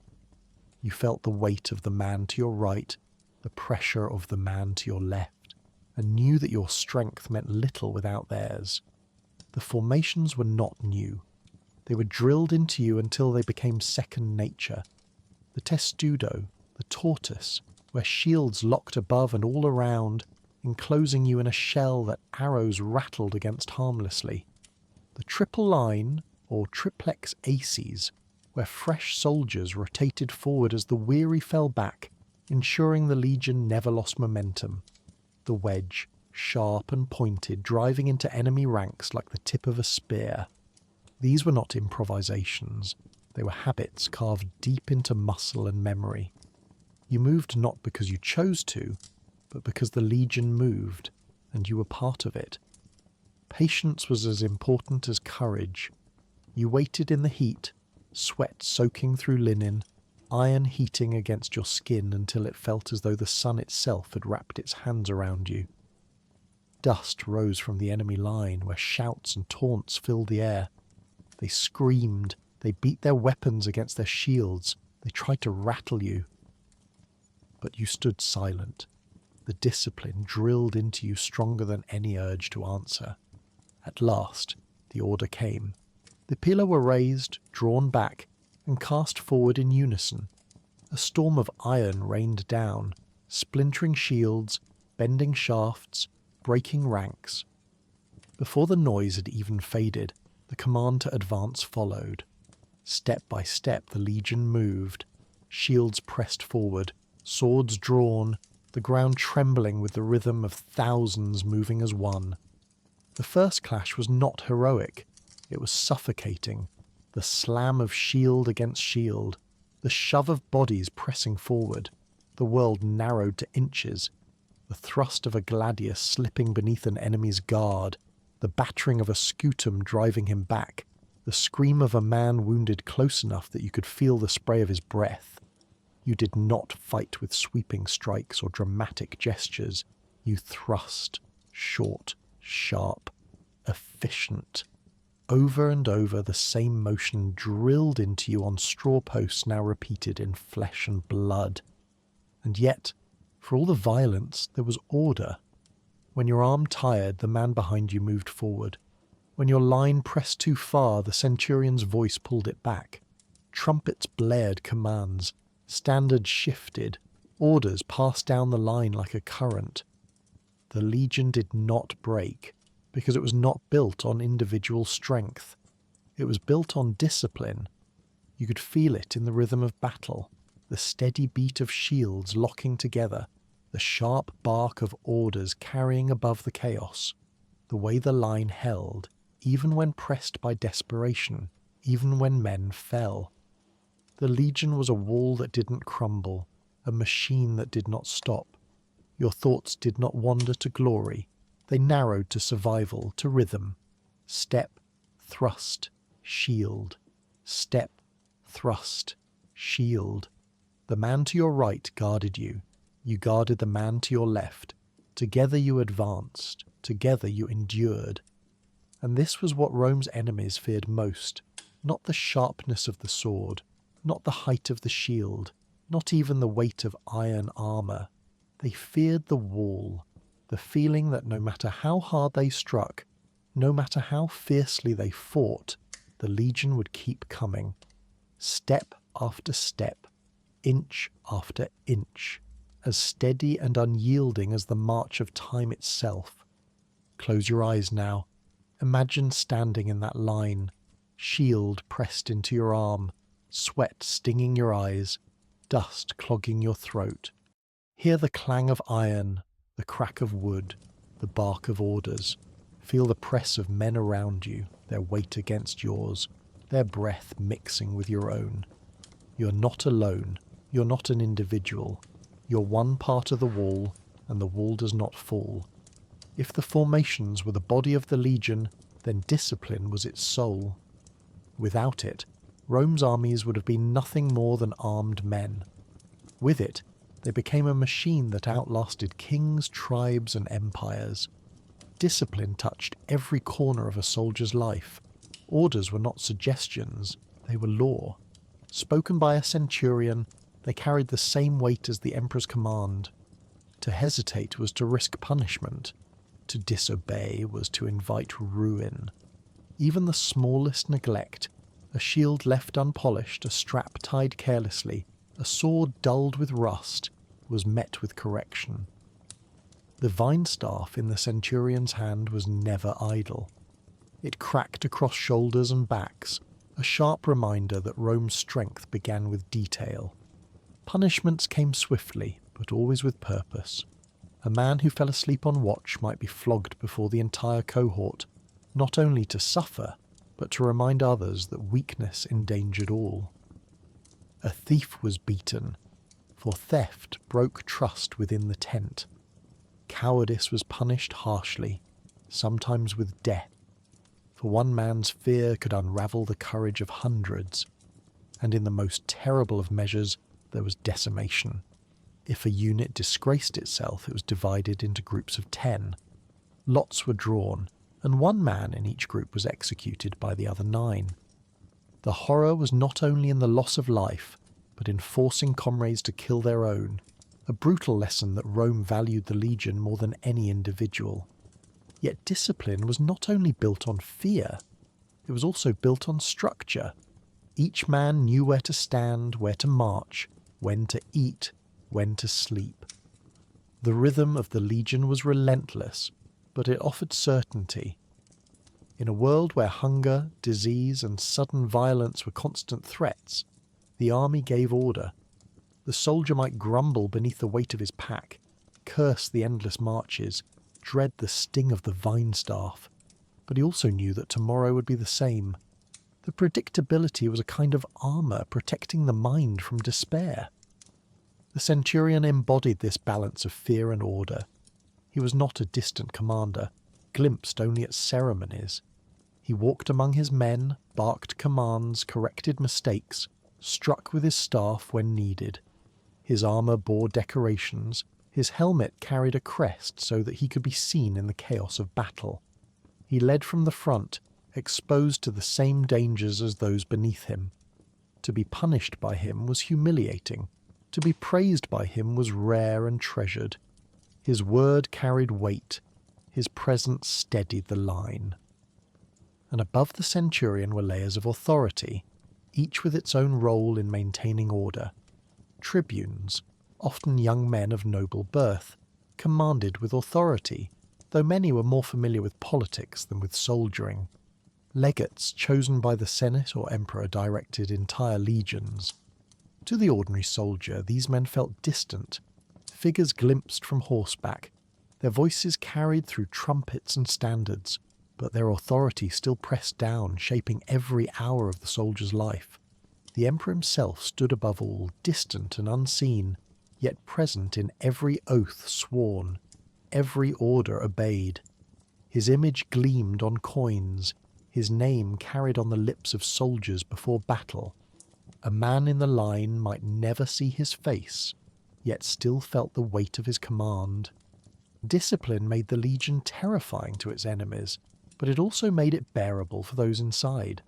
You felt the weight of the man to your right, the pressure of the man to your left, and knew that your strength meant little without theirs. The formations were not new. They were drilled into you until they became second nature. The testudo, the tortoise, where shields locked above and all around, enclosing you in a shell that arrows rattled against harmlessly. The triple line, or triplex aces, where fresh soldiers rotated forward as the weary fell back, ensuring the legion never lost momentum. The wedge, sharp and pointed, driving into enemy ranks like the tip of a spear. These were not improvisations. They were habits carved deep into muscle and memory. You moved not because you chose to, but because the legion moved, and you were part of it. Patience was as important as courage. You waited in the heat, sweat soaking through linen, iron heating against your skin until it felt as though the sun itself had wrapped its hands around you. Dust rose from the enemy line, where shouts and taunts filled the air. They screamed, They beat their weapons against their shields. They tried to rattle you. But you stood silent. The discipline drilled into you stronger than any urge to answer. At last, the order came. The pila were raised, drawn back, and cast forward in unison. A storm of iron rained down, splintering shields, bending shafts, breaking ranks. Before the noise had even faded, the command to advance followed. Step by step the legion moved, shields pressed forward, swords drawn, the ground trembling with the rhythm of thousands moving as one. The first clash was not heroic. It was suffocating. The slam of shield against shield, the shove of bodies pressing forward, the world narrowed to inches, the thrust of a gladius slipping beneath an enemy's guard, the battering of a scutum driving him back, the scream of a man wounded close enough that you could feel the spray of his breath. You did not fight with sweeping strikes or dramatic gestures. You thrust, short, sharp, efficient. Over and over the same motion drilled into you on straw posts now repeated in flesh and blood. And yet, for all the violence, there was order. When your arm tired, the man behind you moved forward. When your line pressed too far, the centurion's voice pulled it back. Trumpets blared commands. Standards shifted. Orders passed down the line like a current. The legion did not break, because it was not built on individual strength. It was built on discipline. You could feel it in the rhythm of battle, the steady beat of shields locking together, the sharp bark of orders carrying above the chaos, the way the line held, even when pressed by desperation, even when men fell. The legion was a wall that didn't crumble, a machine that did not stop. Your thoughts did not wander to glory. They narrowed to survival, to rhythm. Step, thrust, shield. Step, thrust, shield. The man to your right guarded you. You guarded the man to your left. Together you advanced. Together you endured. And this was what Rome's enemies feared most. Not the sharpness of the sword, not the height of the shield, not even the weight of iron armour. They feared the wall, the feeling that no matter how hard they struck, no matter how fiercely they fought, the legion would keep coming. Step after step, inch after inch, as steady and unyielding as the march of time itself. Close your eyes now. Imagine standing in that line, shield pressed into your arm, sweat stinging your eyes, dust clogging your throat. Hear the clang of iron, the crack of wood, the bark of orders. Feel the press of men around you, their weight against yours, their breath mixing with your own. You're not alone. You're not an individual. You're one part of the wall, and the wall does not fall. If the formations were the body of the legion, then discipline was its soul. Without it, Rome's armies would have been nothing more than armed men. With it, they became a machine that outlasted kings, tribes, and empires. Discipline touched every corner of a soldier's life. Orders were not suggestions, they were law. Spoken by a centurion, they carried the same weight as the emperor's command. To hesitate was to risk punishment. To disobey was to invite ruin. Even the smallest neglect, a shield left unpolished, a strap tied carelessly, a sword dulled with rust, was met with correction. The vine staff in the centurion's hand was never idle. It cracked across shoulders and backs, a sharp reminder that Rome's strength began with detail. Punishments came swiftly, but always with purpose. A man who fell asleep on watch might be flogged before the entire cohort, not only to suffer, but to remind others that weakness endangered all. A thief was beaten, for theft broke trust within the tent. Cowardice was punished harshly, sometimes with death, for one man's fear could unravel the courage of hundreds, and in the most terrible of measures there was decimation. If a unit disgraced itself, it was divided into groups of 10. Lots were drawn, and one man in each group was executed by the other 9. The horror was not only in the loss of life, but in forcing comrades to kill their own, a brutal lesson that Rome valued the legion more than any individual. Yet discipline was not only built on fear, it was also built on structure. Each man knew where to stand, where to march, when to eat, when to sleep. The rhythm of the legion was relentless, but it offered certainty. In a world where hunger, disease, and sudden violence were constant threats, the army gave order. The soldier might grumble beneath the weight of his pack, curse the endless marches, dread the sting of the vine staff, but he also knew that tomorrow would be the same. The predictability was a kind of armour protecting the mind from despair. The centurion embodied this balance of fear and order. He was not a distant commander, glimpsed only at ceremonies. He walked among his men, barked commands, corrected mistakes, struck with his staff when needed. His armour bore decorations, his helmet carried a crest so that he could be seen in the chaos of battle. He led from the front, exposed to the same dangers as those beneath him. To be punished by him was humiliating. To be praised by him was rare and treasured. His word carried weight. His presence steadied the line. And above the centurion were layers of authority, each with its own role in maintaining order. Tribunes, often young men of noble birth, commanded with authority, though many were more familiar with politics than with soldiering. Legates chosen by the Senate or Emperor directed entire legions. To the ordinary soldier, these men felt distant, figures glimpsed from horseback, their voices carried through trumpets and standards, but their authority still pressed down, shaping every hour of the soldier's life. The emperor himself stood above all, distant and unseen, yet present in every oath sworn, every order obeyed. His image gleamed on coins, his name carried on the lips of soldiers before battle. A man in the line might never see his face, yet still felt the weight of his command. Discipline made the legion terrifying to its enemies, but it also made it bearable for those inside.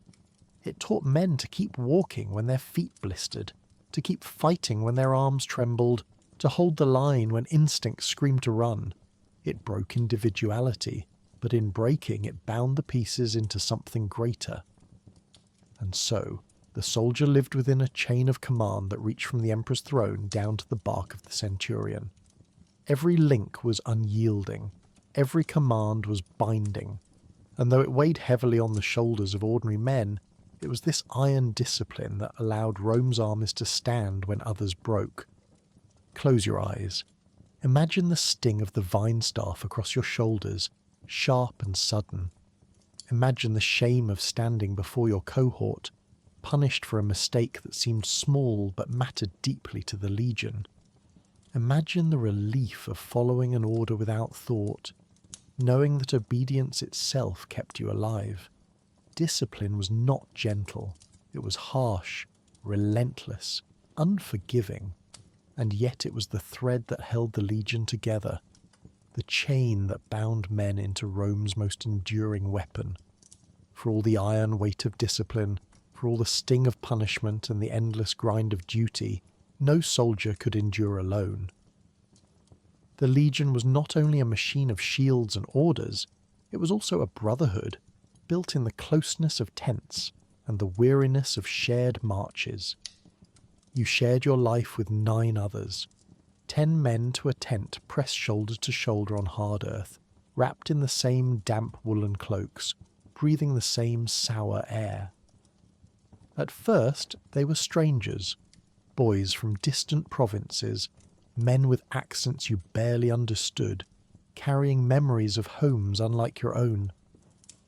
It taught men to keep walking when their feet blistered, to keep fighting when their arms trembled, to hold the line when instinct screamed to run. It broke individuality, but in breaking it bound the pieces into something greater. And so, the soldier lived within a chain of command that reached from the emperor's throne down to the bark of the centurion. Every link was unyielding, every command was binding, and though it weighed heavily on the shoulders of ordinary men, it was this iron discipline that allowed Rome's armies to stand when others broke. Close your eyes. Imagine the sting of the vine staff across your shoulders, sharp and sudden. Imagine the shame of standing before your cohort, punished for a mistake that seemed small but mattered deeply to the legion. Imagine the relief of following an order without thought, knowing that obedience itself kept you alive. Discipline was not gentle. It was harsh, relentless, unforgiving, and yet it was the thread that held the legion together, the chain that bound men into Rome's most enduring weapon. For all the iron weight of discipline, for all the sting of punishment and the endless grind of duty, no soldier could endure alone. The legion was not only a machine of shields and orders, it was also a brotherhood, built in the closeness of tents and the weariness of shared marches. You shared your life with 9 others. 10 men to a tent pressed shoulder to shoulder on hard earth, wrapped in the same damp woolen cloaks, breathing the same sour air. At first, they were strangers, boys from distant provinces, men with accents you barely understood, carrying memories of homes unlike your own.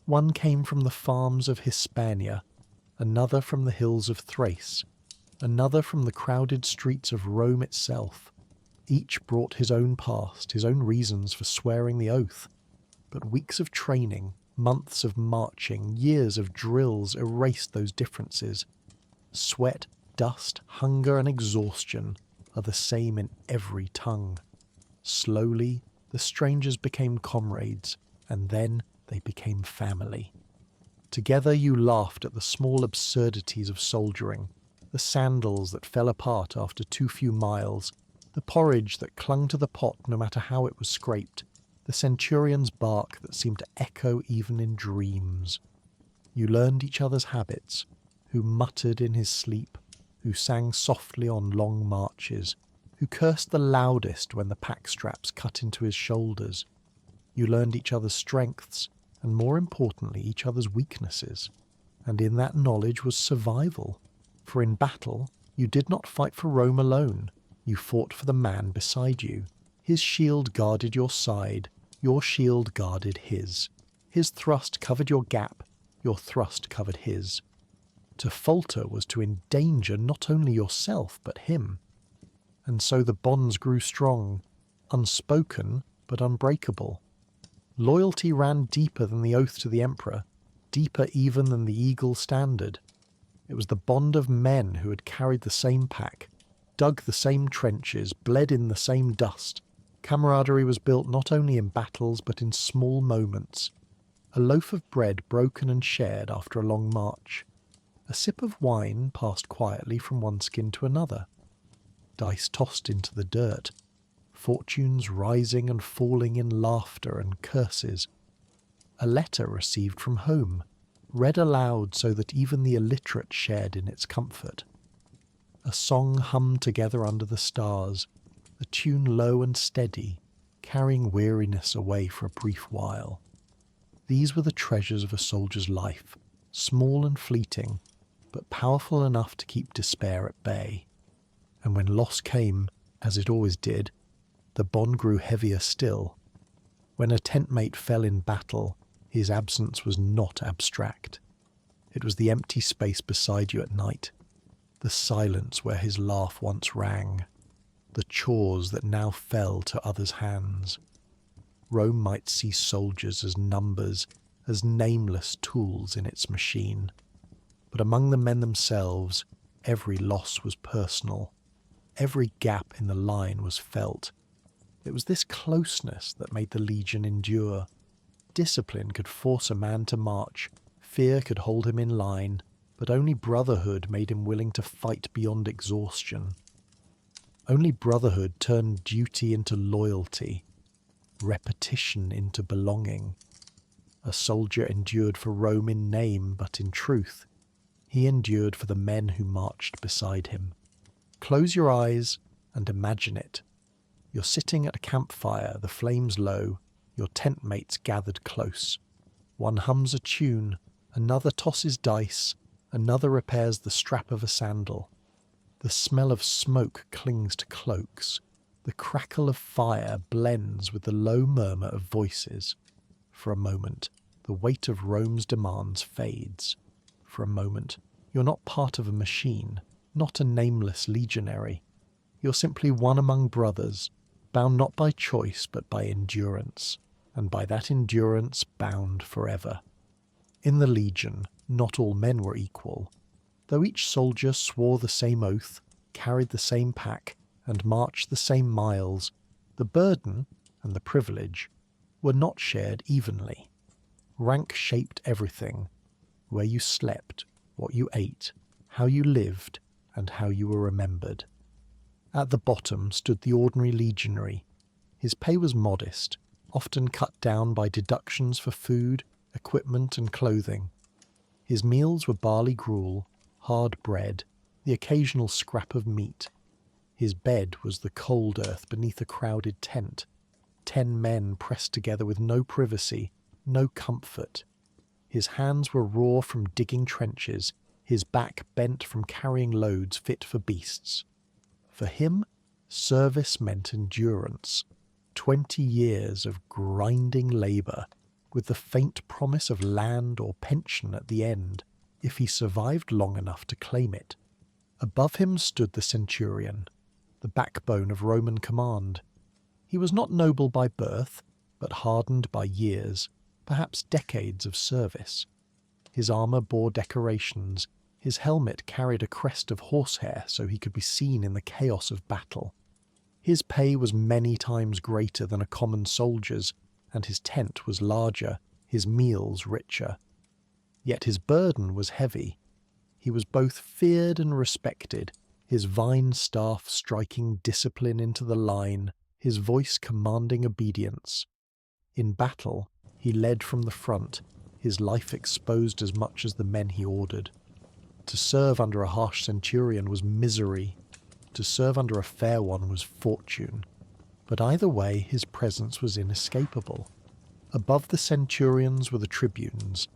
One came from the farms of Hispania, another from the hills of Thrace, another from the crowded streets of Rome itself. Each brought his own past, his own reasons for swearing the oath. But weeks of training, months of marching, years of drills erased those differences. Sweat, dust, hunger, and exhaustion are the same in every tongue. Slowly, the strangers became comrades, and then they became family. Together you laughed at the small absurdities of soldiering, the sandals that fell apart after too few miles, the porridge that clung to the pot no matter how it was scraped, the centurion's bark that seemed to echo even in dreams. You learned each other's habits, who muttered in his sleep, who sang softly on long marches, who cursed the loudest when the pack straps cut into his shoulders. You learned each other's strengths, and more importantly, each other's weaknesses. And in that knowledge was survival. For in battle, you did not fight for Rome alone. You fought for the man beside you. His shield guarded your side. Your shield guarded his. His thrust covered your gap. Your thrust covered his. To falter was to endanger not only yourself, but him. And so the bonds grew strong, unspoken but unbreakable. Loyalty ran deeper than the oath to the emperor, deeper even than the eagle standard. It was the bond of men who had carried the same pack, dug the same trenches, bled in the same dust. Camaraderie was built not only in battles but in small moments. A loaf of bread broken and shared after a long march. A sip of wine passed quietly from one skin to another. Dice tossed into the dirt. Fortunes rising and falling in laughter and curses. A letter received from home, read aloud so that even the illiterate shared in its comfort. A song hummed together under the stars, a tune low and steady, carrying weariness away for a brief while. These were the treasures of a soldier's life, small and fleeting, but powerful enough to keep despair at bay. And when loss came, as it always did, the bond grew heavier still. When a tentmate fell in battle, his absence was not abstract. It was the empty space beside you at night, the silence where his laugh once rang, the chores that now fell to others' hands. Rome might see soldiers as numbers, as nameless tools in its machine. But among the men themselves, every loss was personal. Every gap in the line was felt. It was this closeness that made the legion endure. Discipline could force a man to march, fear could hold him in line, but only brotherhood made him willing to fight beyond exhaustion. Only brotherhood turned duty into loyalty, repetition into belonging. A soldier endured for Rome in name, but in truth, he endured for the men who marched beside him. Close your eyes and imagine it. You're sitting at a campfire, the flames low, your tent mates gathered close. One hums a tune, another tosses dice, another repairs the strap of a sandal. The smell of smoke clings to cloaks. The crackle of fire blends with the low murmur of voices. For a moment, the weight of Rome's demands fades. For a moment, you're not part of a machine, not a nameless legionary. You're simply one among brothers, bound not by choice but by endurance, and by that endurance bound forever. In the legion, not all men were equal. Though each soldier swore the same oath, carried the same pack, and marched the same miles, the burden and the privilege were not shared evenly. Rank shaped everything: where you slept, what you ate, how you lived, and how you were remembered. At the bottom stood the ordinary legionary. His pay was modest, often cut down by deductions for food, equipment, and clothing. His meals were barley gruel, hard bread, the occasional scrap of meat. His bed was the cold earth beneath a crowded tent. 10 men pressed together with no privacy, no comfort. His hands were raw from digging trenches, his back bent from carrying loads fit for beasts. For him, service meant endurance, 20 years of grinding labour, with the faint promise of land or pension at the end, if he survived long enough to claim it. Above him stood the centurion, the backbone of Roman command. He was not noble by birth, but hardened by years, perhaps decades of service. His armour bore decorations, his helmet carried a crest of horsehair so he could be seen in the chaos of battle. His pay was many times greater than a common soldier's, and his tent was larger, his meals richer. yet his burden was heavy. He was both feared and respected, his vine staff striking discipline into the line, his voice commanding obedience. In battle, he led from the front, his life exposed as much as the men he ordered. To serve under a harsh centurion was misery. To serve under a fair one was fortune. But either way, his presence was inescapable. Above the centurions were the tribunes.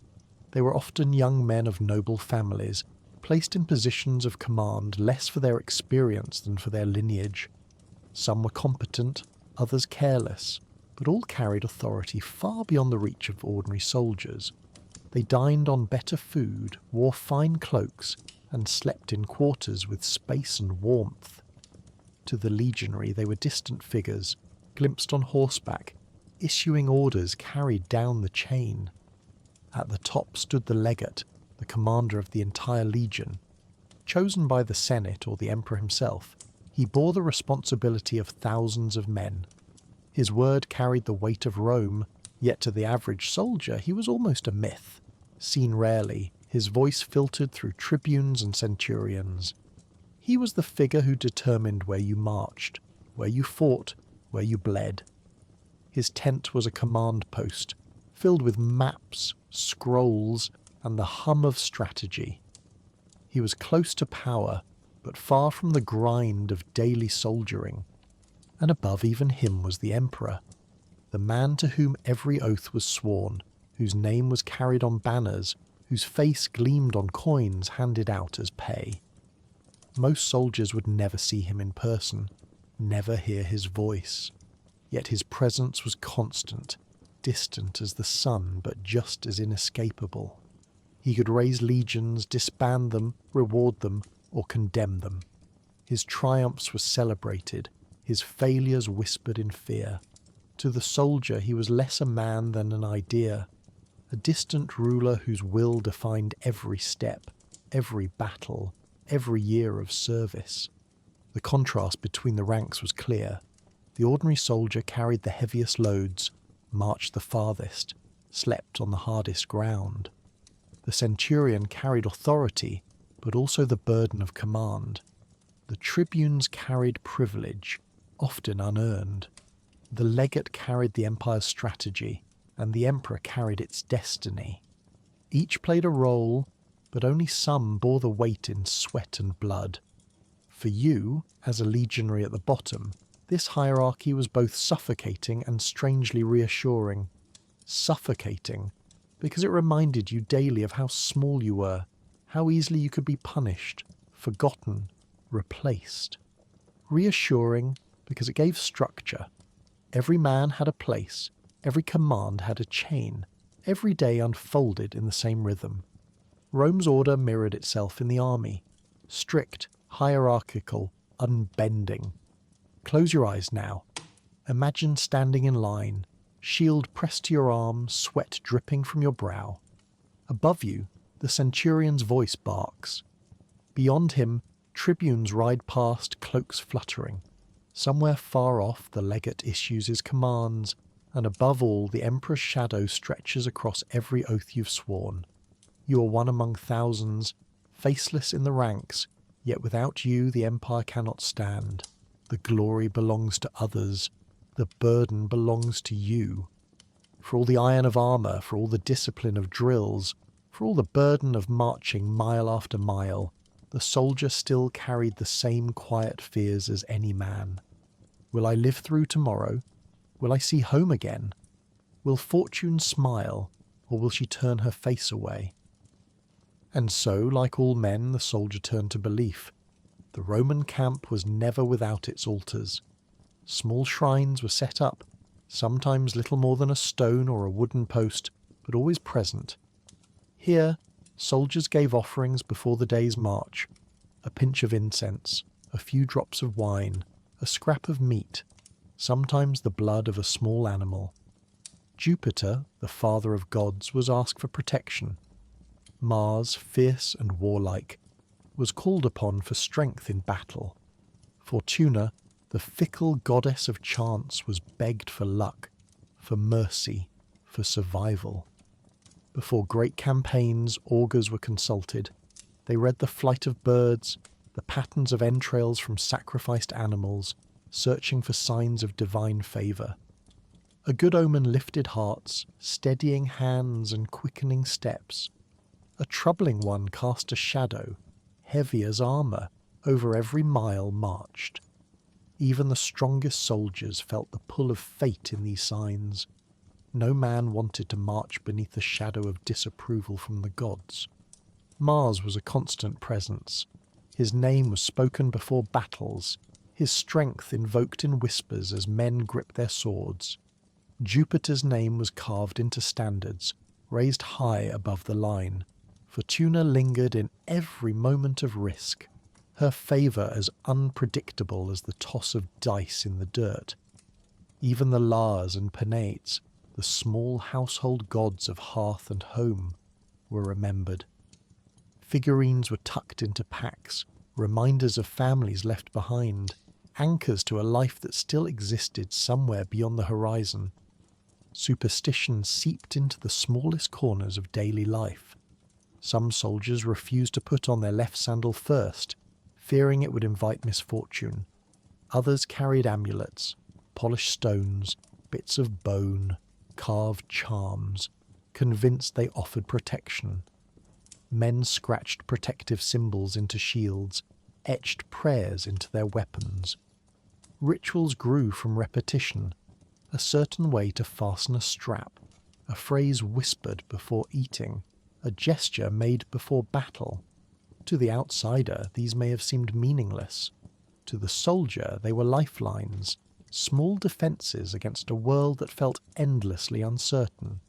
They were often young men of noble families, placed in positions of command less for their experience than for their lineage. Some were competent, others careless, but all carried authority far beyond the reach of ordinary soldiers. They dined on better food, wore fine cloaks, and slept in quarters with space and warmth. To the legionary they were distant figures, glimpsed on horseback, issuing orders carried down the chain. At the top stood the legate, the commander of the entire legion. Chosen by the Senate or the emperor himself, he bore the responsibility of thousands of men. His word carried the weight of Rome, yet to the average soldier he was almost a myth. Seen rarely, his voice filtered through tribunes and centurions. He was the figure who determined where you marched, where you fought, where you bled. His tent was a command post, filled with maps, scrolls, and the hum of strategy. He was close to power, but far from the grind of daily soldiering. And above even him was the emperor, the man to whom every oath was sworn, whose name was carried on banners, whose face gleamed on coins handed out as pay. Most soldiers would never see him in person, never hear his voice. Yet his presence was constant, distant as the sun, but just as inescapable. He could raise legions, disband them, reward them, or condemn them. His triumphs were celebrated, his failures whispered in fear. To the soldier he was less a man than an idea, a distant ruler whose will defined every step, every battle, every year of service. The contrast between the ranks was clear. The ordinary soldier carried the heaviest loads, marched the farthest, slept on the hardest ground. The centurion carried authority, but also the burden of command. The tribunes carried privilege, often unearned. The legate carried the empire's strategy, and the emperor carried its destiny. Each played a role, but only some bore the weight in sweat and blood. For you, as a legionary at the bottom, this hierarchy was both suffocating and strangely reassuring. Suffocating, because it reminded you daily of how small you were, how easily you could be punished, forgotten, replaced. Reassuring, because it gave structure. Every man had a place, every command had a chain, every day unfolded in the same rhythm. Rome's order mirrored itself in the army, strict, hierarchical, unbending. Close your eyes now. Imagine standing in line, shield pressed to your arm, sweat dripping from your brow. Above you, the centurion's voice barks. Beyond him, tribunes ride past, cloaks fluttering. Somewhere far off, the legate issues his commands, and above all, the emperor's shadow stretches across every oath you've sworn. You are one among thousands, faceless in the ranks, yet without you the empire cannot stand. The glory belongs to others, the burden belongs to you. For all the iron of armour, for all the discipline of drills, for all the burden of marching mile after mile, the soldier still carried the same quiet fears as any man. Will I live through tomorrow? Will I see home again? Will fortune smile, or will she turn her face away? And so, like all men, the soldier turned to belief. The Roman camp was never without its altars. Small shrines were set up, sometimes little more than a stone or a wooden post, but always present. Here, soldiers gave offerings before the day's march, a pinch of incense, a few drops of wine, a scrap of meat, sometimes the blood of a small animal. Jupiter, the father of gods, was asked for protection. Mars, fierce and warlike, was called upon for strength in battle. Fortuna, the fickle goddess of chance, was begged for luck, for mercy, for survival. Before great campaigns, augurs were consulted. They read the flight of birds, the patterns of entrails from sacrificed animals, searching for signs of divine favour. A good omen lifted hearts, steadying hands and quickening steps. A troubling one cast a shadow, heavy as armour, over every mile marched. Even the strongest soldiers felt the pull of fate in these signs. No man wanted to march beneath the shadow of disapproval from the gods. Mars was a constant presence. His name was spoken before battles, his strength invoked in whispers as men gripped their swords. Jupiter's name was carved into standards, raised high above the line. Fortuna lingered in every moment of risk, her favour as unpredictable as the toss of dice in the dirt. Even the Lars and Penates, the small household gods of hearth and home, were remembered. Figurines were tucked into packs, reminders of families left behind, anchors to a life that still existed somewhere beyond the horizon. Superstition seeped into the smallest corners of daily life. Some soldiers refused to put on their left sandal first, fearing it would invite misfortune. Others carried amulets, polished stones, bits of bone, carved charms, convinced they offered protection. Men scratched protective symbols into shields, etched prayers into their weapons. Rituals grew from repetition, a certain way to fasten a strap, a phrase whispered before eating, a gesture made before battle. To the outsider, these may have seemed meaningless. To the soldier, they were lifelines, small defences against a world that felt endlessly uncertain.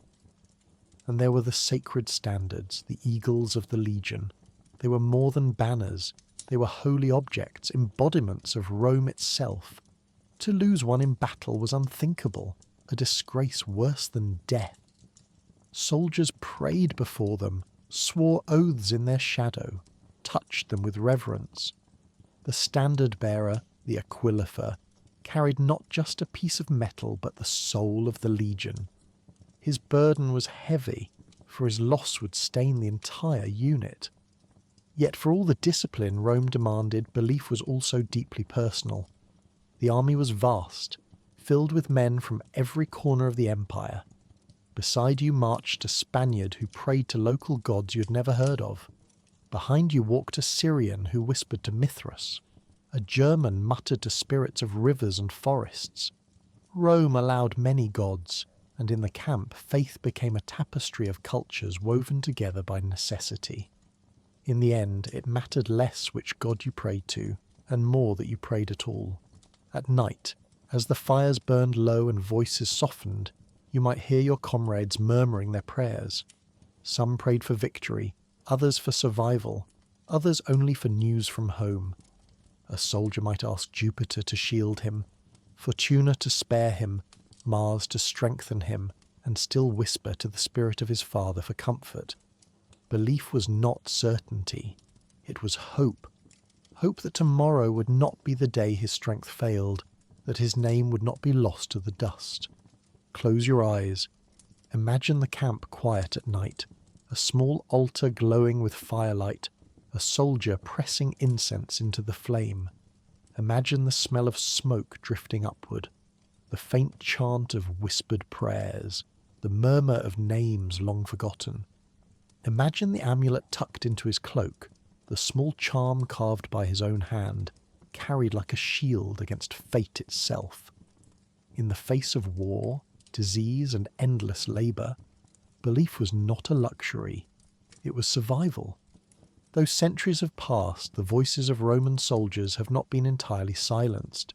And there were the sacred standards, the eagles of the legion. They were more than banners. They were holy objects, embodiments of Rome itself. To lose one in battle was unthinkable, a disgrace worse than death. Soldiers prayed before them, swore oaths in their shadow, touched them with reverence. The standard-bearer, the aquilifer, carried not just a piece of metal but the soul of the legion. His burden was heavy, for his loss would stain the entire unit. Yet for all the discipline Rome demanded, belief was also deeply personal. The army was vast, filled with men from every corner of the empire. Beside you marched a Spaniard who prayed to local gods you had never heard of. Behind you walked a Syrian who whispered to Mithras. A German muttered to spirits of rivers and forests. Rome allowed many gods, and in the camp faith became a tapestry of cultures woven together by necessity. In the end, it mattered less which god you prayed to, and more that you prayed at all. At night, as the fires burned low and voices softened, you might hear your comrades murmuring their prayers. Some prayed for victory, others for survival, others only for news from home. A soldier might ask Jupiter to shield him, Fortuna to spare him, Mars to strengthen him, and still whisper to the spirit of his father for comfort. Belief was not certainty. It was hope. Hope that tomorrow would not be the day his strength failed, that his name would not be lost to the dust. Close your eyes. Imagine the camp quiet at night, a small altar glowing with firelight, a soldier pressing incense into the flame. Imagine the smell of smoke drifting upward, the faint chant of whispered prayers, the murmur of names long forgotten. Imagine the amulet tucked into his cloak, the small charm carved by his own hand, carried like a shield against fate itself. In the face of war, disease, and endless labour, belief was not a luxury, it was survival. Though centuries have passed, the voices of Roman soldiers have not been entirely silenced.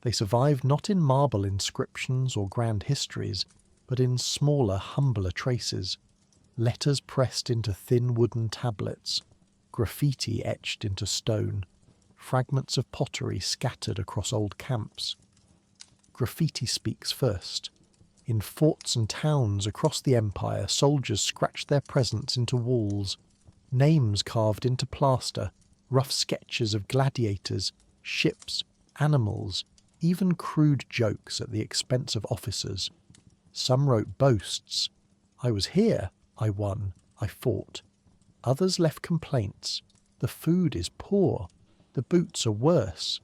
They survived not in marble inscriptions or grand histories, but in smaller, humbler traces. Letters pressed into thin wooden tablets, graffiti etched into stone, fragments of pottery scattered across old camps. Graffiti speaks first. In forts and towns across the empire, soldiers scratched their presence into walls, names carved into plaster, rough sketches of gladiators, ships, animals, even crude jokes at the expense of officers. Some wrote boasts. I was here. I won. I fought. Others left complaints. The food is poor. The boots are worse.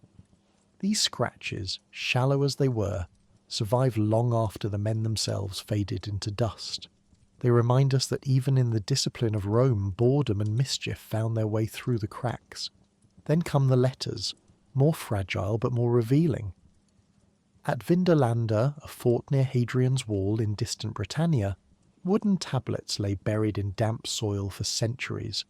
These scratches, shallow as they were, survived long after the men themselves faded into dust. They remind us that even in the discipline of Rome, boredom and mischief found their way through the cracks. Then come the letters, more fragile but more revealing. At Vindolanda, a fort near Hadrian's Wall in distant Britannia, wooden tablets lay buried in damp soil for centuries.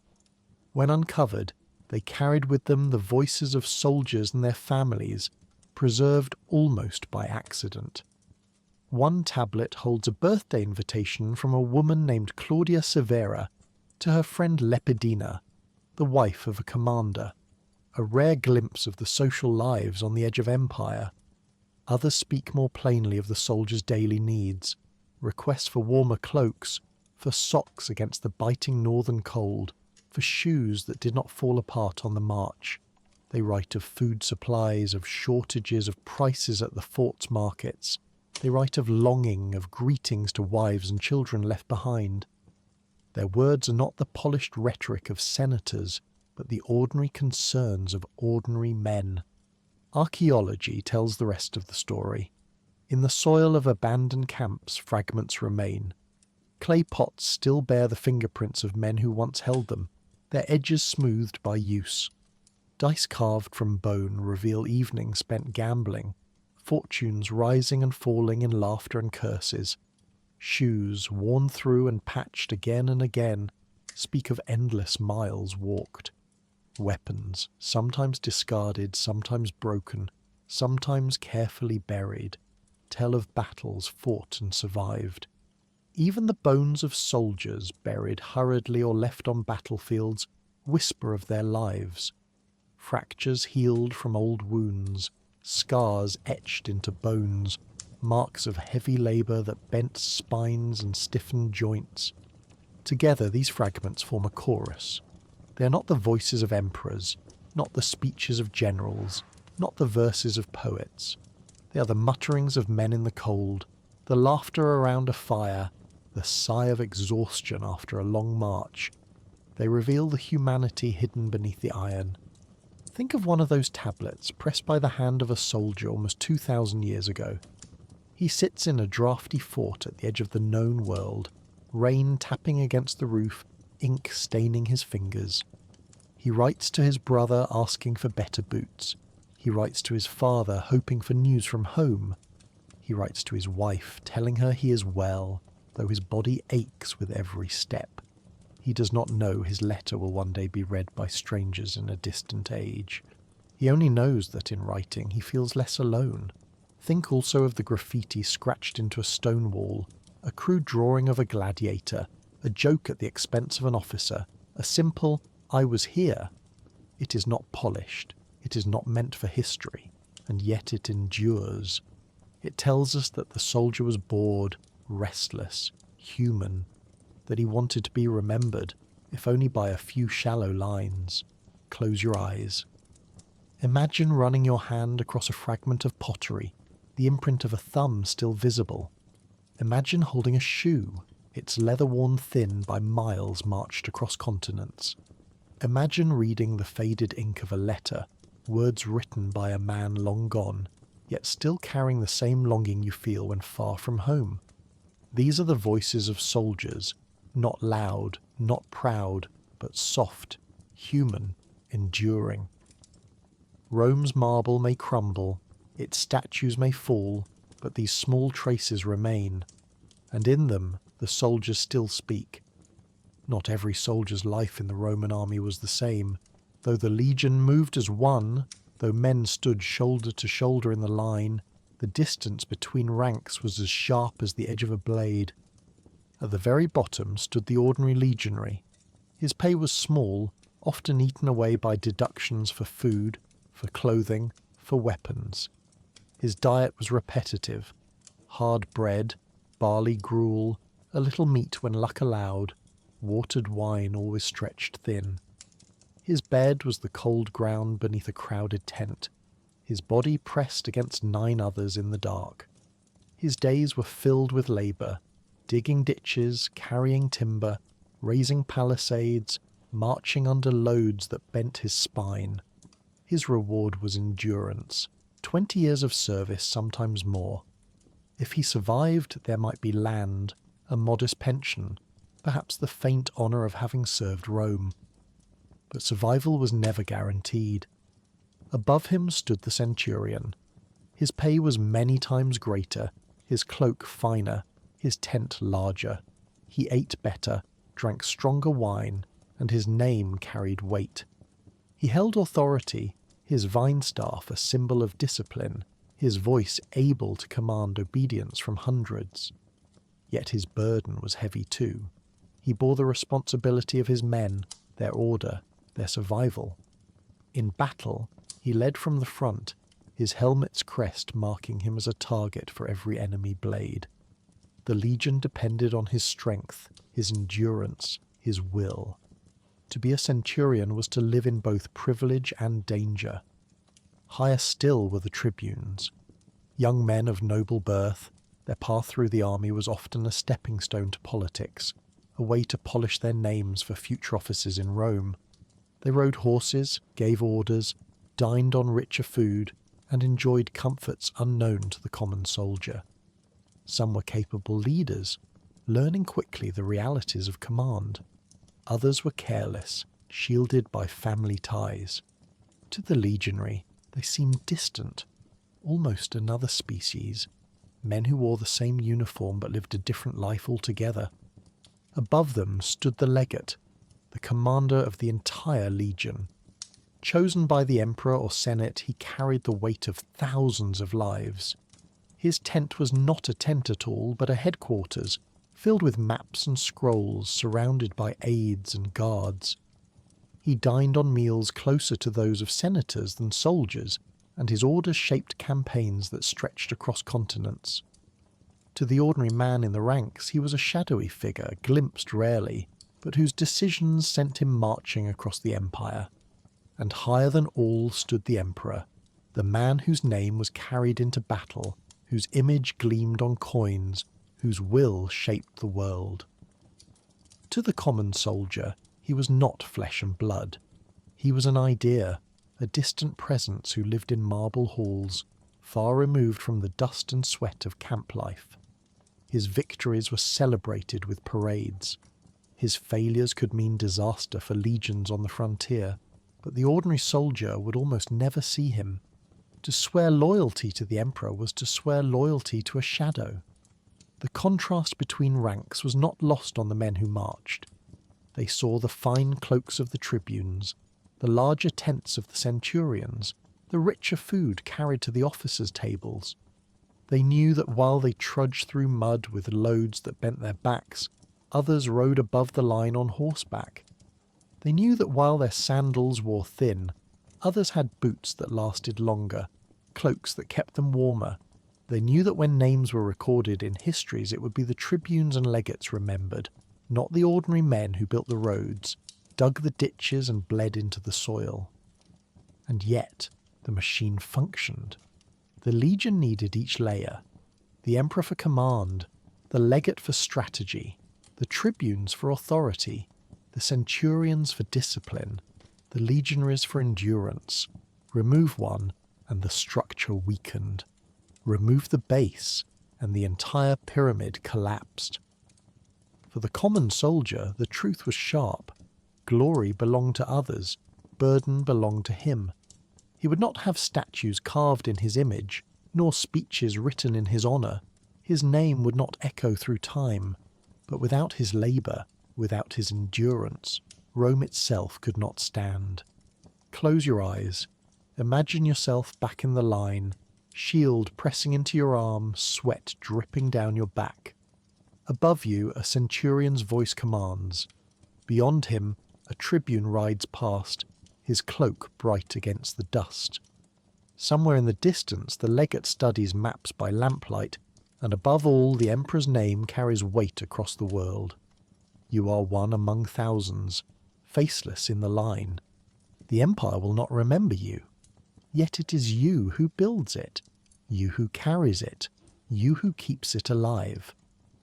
When uncovered, they carried with them the voices of soldiers and their families, preserved almost by accident. One tablet holds a birthday invitation from a woman named Claudia Severa to her friend Lepidina, the wife of a commander, a rare glimpse of the social lives on the edge of empire. Others speak more plainly of the soldiers' daily needs, requests for warmer cloaks, for socks against the biting northern cold, for shoes that did not fall apart on the march. They write of food supplies, of shortages, of prices at the fort's markets. They write of longing, of greetings to wives and children left behind. Their words are not the polished rhetoric of senators, but the ordinary concerns of ordinary men. Archaeology tells the rest of the story. In the soil of abandoned camps, fragments remain. Clay pots still bear the fingerprints of men who once held them, their edges smoothed by use. Dice carved from bone reveal evenings spent gambling, fortunes rising and falling in laughter and curses. Shoes, worn through and patched again and again, speak of endless miles walked. Weapons, sometimes discarded, sometimes broken, sometimes carefully buried, tell of battles fought and survived. Even the bones of soldiers, buried hurriedly or left on battlefields, whisper of their lives. Fractures healed from old wounds, scars etched into bones, marks of heavy labour that bent spines and stiffened joints. Together these fragments form a chorus. They are not the voices of emperors, not the speeches of generals, not the verses of poets. They are the mutterings of men in the cold, the laughter around a fire, the sigh of exhaustion after a long march. They reveal the humanity hidden beneath the iron. Think of one of those tablets pressed by the hand of a soldier almost 2,000 years ago. He sits in a draughty fort at the edge of the known world, rain tapping against the roof, ink staining his fingers. He writes to his brother asking for better boots. He writes to his father hoping for news from home. He writes to his wife telling her he is well, though his body aches with every step. He does not know his letter will one day be read by strangers in a distant age. He only knows that in writing he feels less alone. Think also of the graffiti scratched into a stone wall, a crude drawing of a gladiator, a joke at the expense of an officer, a simple, "I was here." It is not polished, it is not meant for history, and yet it endures. It tells us that the soldier was bored, restless, human, that he wanted to be remembered, if only by a few shallow lines. Close your eyes. Imagine running your hand across a fragment of pottery, the imprint of a thumb still visible. Imagine holding a shoe, its leather worn thin by miles marched across continents. Imagine reading the faded ink of a letter, words written by a man long gone, yet still carrying the same longing you feel when far from home. These are the voices of soldiers, not loud, not proud, but soft, human, enduring. Rome's marble may crumble, its statues may fall, but these small traces remain, and in them the soldiers still speak. Not every soldier's life in the Roman army was the same. Though the legion moved as one, though men stood shoulder to shoulder in the line, the distance between ranks was as sharp as the edge of a blade. At the very bottom stood the ordinary legionary. His pay was small, often eaten away by deductions for food, for clothing, for weapons. His diet was repetitive: hard bread, barley gruel, a little meat when luck allowed, watered wine always stretched thin. His bed was the cold ground beneath a crowded tent, his body pressed against 9 others in the dark. His days were filled with labour, digging ditches, carrying timber, raising palisades, marching under loads that bent his spine. His reward was endurance, 20 years of service, sometimes more. If he survived, there might be land, a modest pension, perhaps the faint honour of having served Rome. But survival was never guaranteed. Above him stood the centurion. His pay was many times greater, his cloak finer, his tent larger. He ate better, drank stronger wine, and his name carried weight. He held authority, his vine staff a symbol of discipline, his voice able to command obedience from hundreds. Yet his burden was heavy too. He bore the responsibility of his men, their order, their survival. In battle, he led from the front, his helmet's crest marking him as a target for every enemy blade. The legion depended on his strength, his endurance, his will. To be a centurion was to live in both privilege and danger. Higher still were the tribunes. Young men of noble birth, their path through the army was often a stepping stone to politics, a way to polish their names for future offices in Rome. They rode horses, gave orders, dined on richer food, and enjoyed comforts unknown to the common soldier. Some were capable leaders, learning quickly the realities of command. Others were careless, shielded by family ties. To the legionary, they seemed distant, almost another species, men who wore the same uniform but lived a different life altogether. Above them stood the legate, the commander of the entire legion. Chosen by the emperor or senate, he carried the weight of thousands of lives. His tent was not a tent at all, but a headquarters, filled with maps and scrolls, surrounded by aides and guards. He dined on meals closer to those of senators than soldiers, and his orders shaped campaigns that stretched across continents. To the ordinary man in the ranks, he was a shadowy figure, glimpsed rarely, but whose decisions sent him marching across the empire. And higher than all stood the emperor, the man whose name was carried into battle, whose image gleamed on coins, whose will shaped the world. To the common soldier, he was not flesh and blood. He was an idea, a distant presence who lived in marble halls, far removed from the dust and sweat of camp life. His victories were celebrated with parades. His failures could mean disaster for legions on the frontier, but the ordinary soldier would almost never see him. To swear loyalty to the emperor was to swear loyalty to a shadow. The contrast between ranks was not lost on the men who marched. They saw the fine cloaks of the tribunes, the larger tents of the centurions, the richer food carried to the officers' tables. They knew that while they trudged through mud with loads that bent their backs, others rode above the line on horseback. They knew that while their sandals wore thin, others had boots that lasted longer, cloaks that kept them warmer. They knew that when names were recorded in histories, it would be the tribunes and legates remembered, not the ordinary men who built the roads, dug the ditches and bled into the soil. And yet, the machine functioned. The legion needed each layer, the emperor for command, the legate for strategy, the tribunes for authority, the centurions for discipline, the legionaries for endurance. Remove one, and the structure weakened. Remove the base, and the entire pyramid collapsed. For the common soldier, the truth was sharp. Glory belonged to others, burden belonged to him. He would not have statues carved in his image, nor speeches written in his honour. His name would not echo through time, but without his labour, without his endurance, Rome itself could not stand. Close your eyes. Imagine yourself back in the line, shield pressing into your arm, sweat dripping down your back. Above you, a centurion's voice commands. Beyond him, a tribune rides past, his cloak bright against the dust. Somewhere in the distance, the legate studies maps by lamplight, and above all, the emperor's name carries weight across the world. You are one among thousands, faceless in the line. The empire will not remember you. Yet it is you who builds it, you who carries it, you who keeps it alive.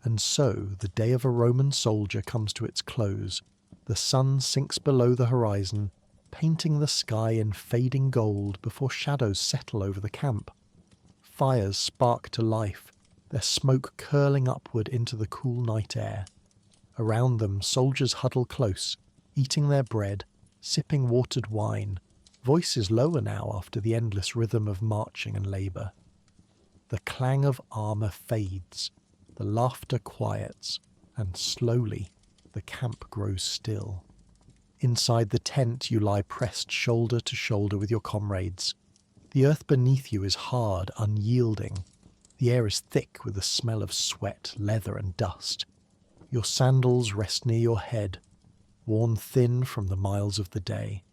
And so the day of a Roman soldier comes to its close. The sun sinks below the horizon, painting the sky in fading gold before shadows settle over the camp. Fires spark to life, their smoke curling upward into the cool night air. Around them, soldiers huddle close, eating their bread, sipping watered wine, voices lower now after the endless rhythm of marching and labour. The clang of armour fades, the laughter quiets, and slowly the camp grows still. Inside the tent you lie pressed shoulder to shoulder with your comrades. The earth beneath you is hard, unyielding. The air is thick with the smell of sweat, leather and dust. Your sandals rest near your head, worn thin from the miles of the day.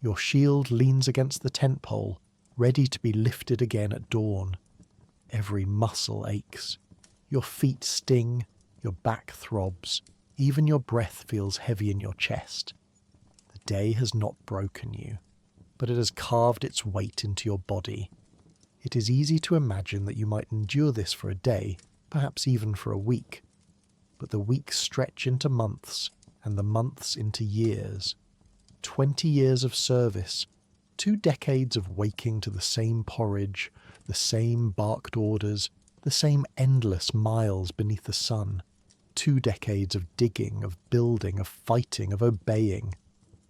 Your shield leans against the tent pole, ready to be lifted again at dawn. Every muscle aches. Your feet sting, your back throbs, even your breath feels heavy in your chest. The day has not broken you, but it has carved its weight into your body. It is easy to imagine that you might endure this for a day, perhaps even for a week. But the weeks stretch into months, and the months into years. 20 years of service, 2 decades of waking to the same porridge, the same barked orders, the same endless miles beneath the sun. 2 decades of digging, of building, of fighting, of obeying.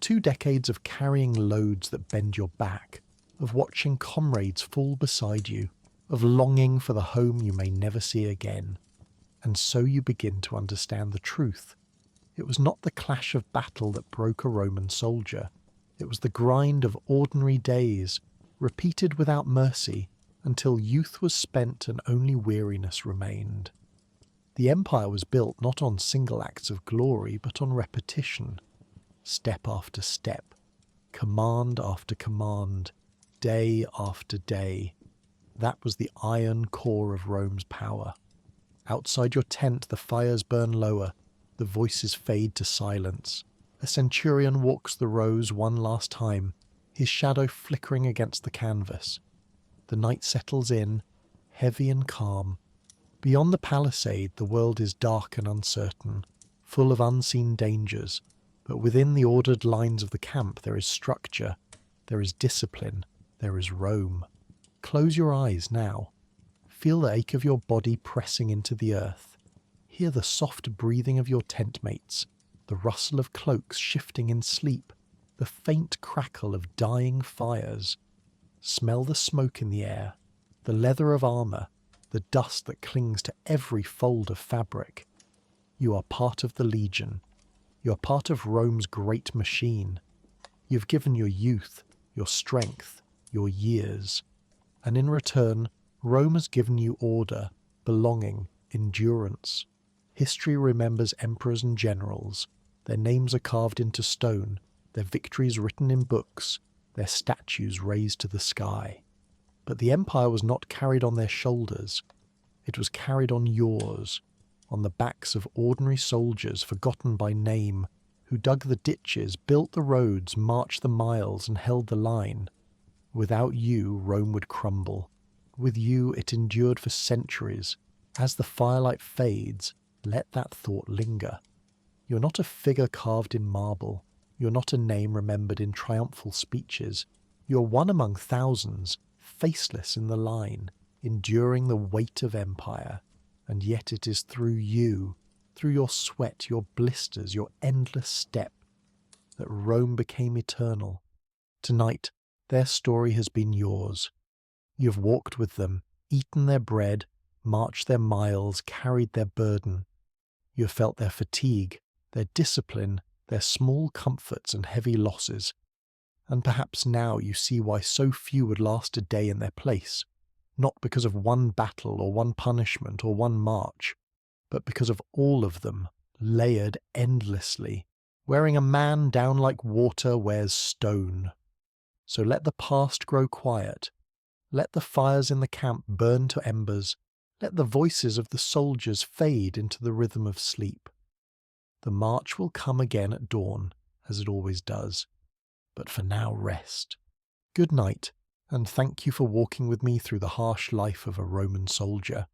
2 decades of carrying loads that bend your back, of watching comrades fall beside you, of longing for the home you may never see again. And so you begin to understand the truth. It was not the clash of battle that broke a Roman soldier. It was the grind of ordinary days, repeated without mercy, until youth was spent and only weariness remained. The empire was built not on single acts of glory, but on repetition. Step after step, command after command, day after day. That was the iron core of Rome's power. Outside your tent the fires burn lower, the voices fade to silence. A centurion walks the rows one last time, his shadow flickering against the canvas. The night settles in, heavy and calm. Beyond the palisade the world is dark and uncertain, full of unseen dangers, but within the ordered lines of the camp there is structure, there is discipline, there is Rome. Close your eyes now. Feel the ache of your body pressing into the earth. Hear the soft breathing of your tent mates, the rustle of cloaks shifting in sleep, the faint crackle of dying fires. Smell the smoke in the air, the leather of armour, the dust that clings to every fold of fabric. You are part of the legion. You are part of Rome's great machine. You've given your youth, your strength, your years. And in return, Rome has given you order, belonging, endurance. History remembers emperors and generals. Their names are carved into stone, their victories written in books, their statues raised to the sky. But the empire was not carried on their shoulders. It was carried on yours, on the backs of ordinary soldiers forgotten by name, who dug the ditches, built the roads, marched the miles, and held the line. Without you, Rome would crumble. With you, it endured for centuries. As the firelight fades, let that thought linger. You're not a figure carved in marble. You're not a name remembered in triumphal speeches. You're one among thousands, faceless in the line, enduring the weight of empire. And yet it is through you, through your sweat, your blisters, your endless step, that Rome became eternal. Tonight, their story has been yours. You've walked with them, eaten their bread, marched their miles, carried their burden. You have felt their fatigue, their discipline, their small comforts and heavy losses. And perhaps now you see why so few would last a day in their place, not because of one battle or one punishment or one march, but because of all of them, layered endlessly. Wearing a man down like water wears stone. So let the past grow quiet. Let the fires in the camp burn to embers. Let the voices of the soldiers fade into the rhythm of sleep. The march will come again at dawn, as it always does. But for now, rest. Good night, and thank you for walking with me through the harsh life of a Roman soldier.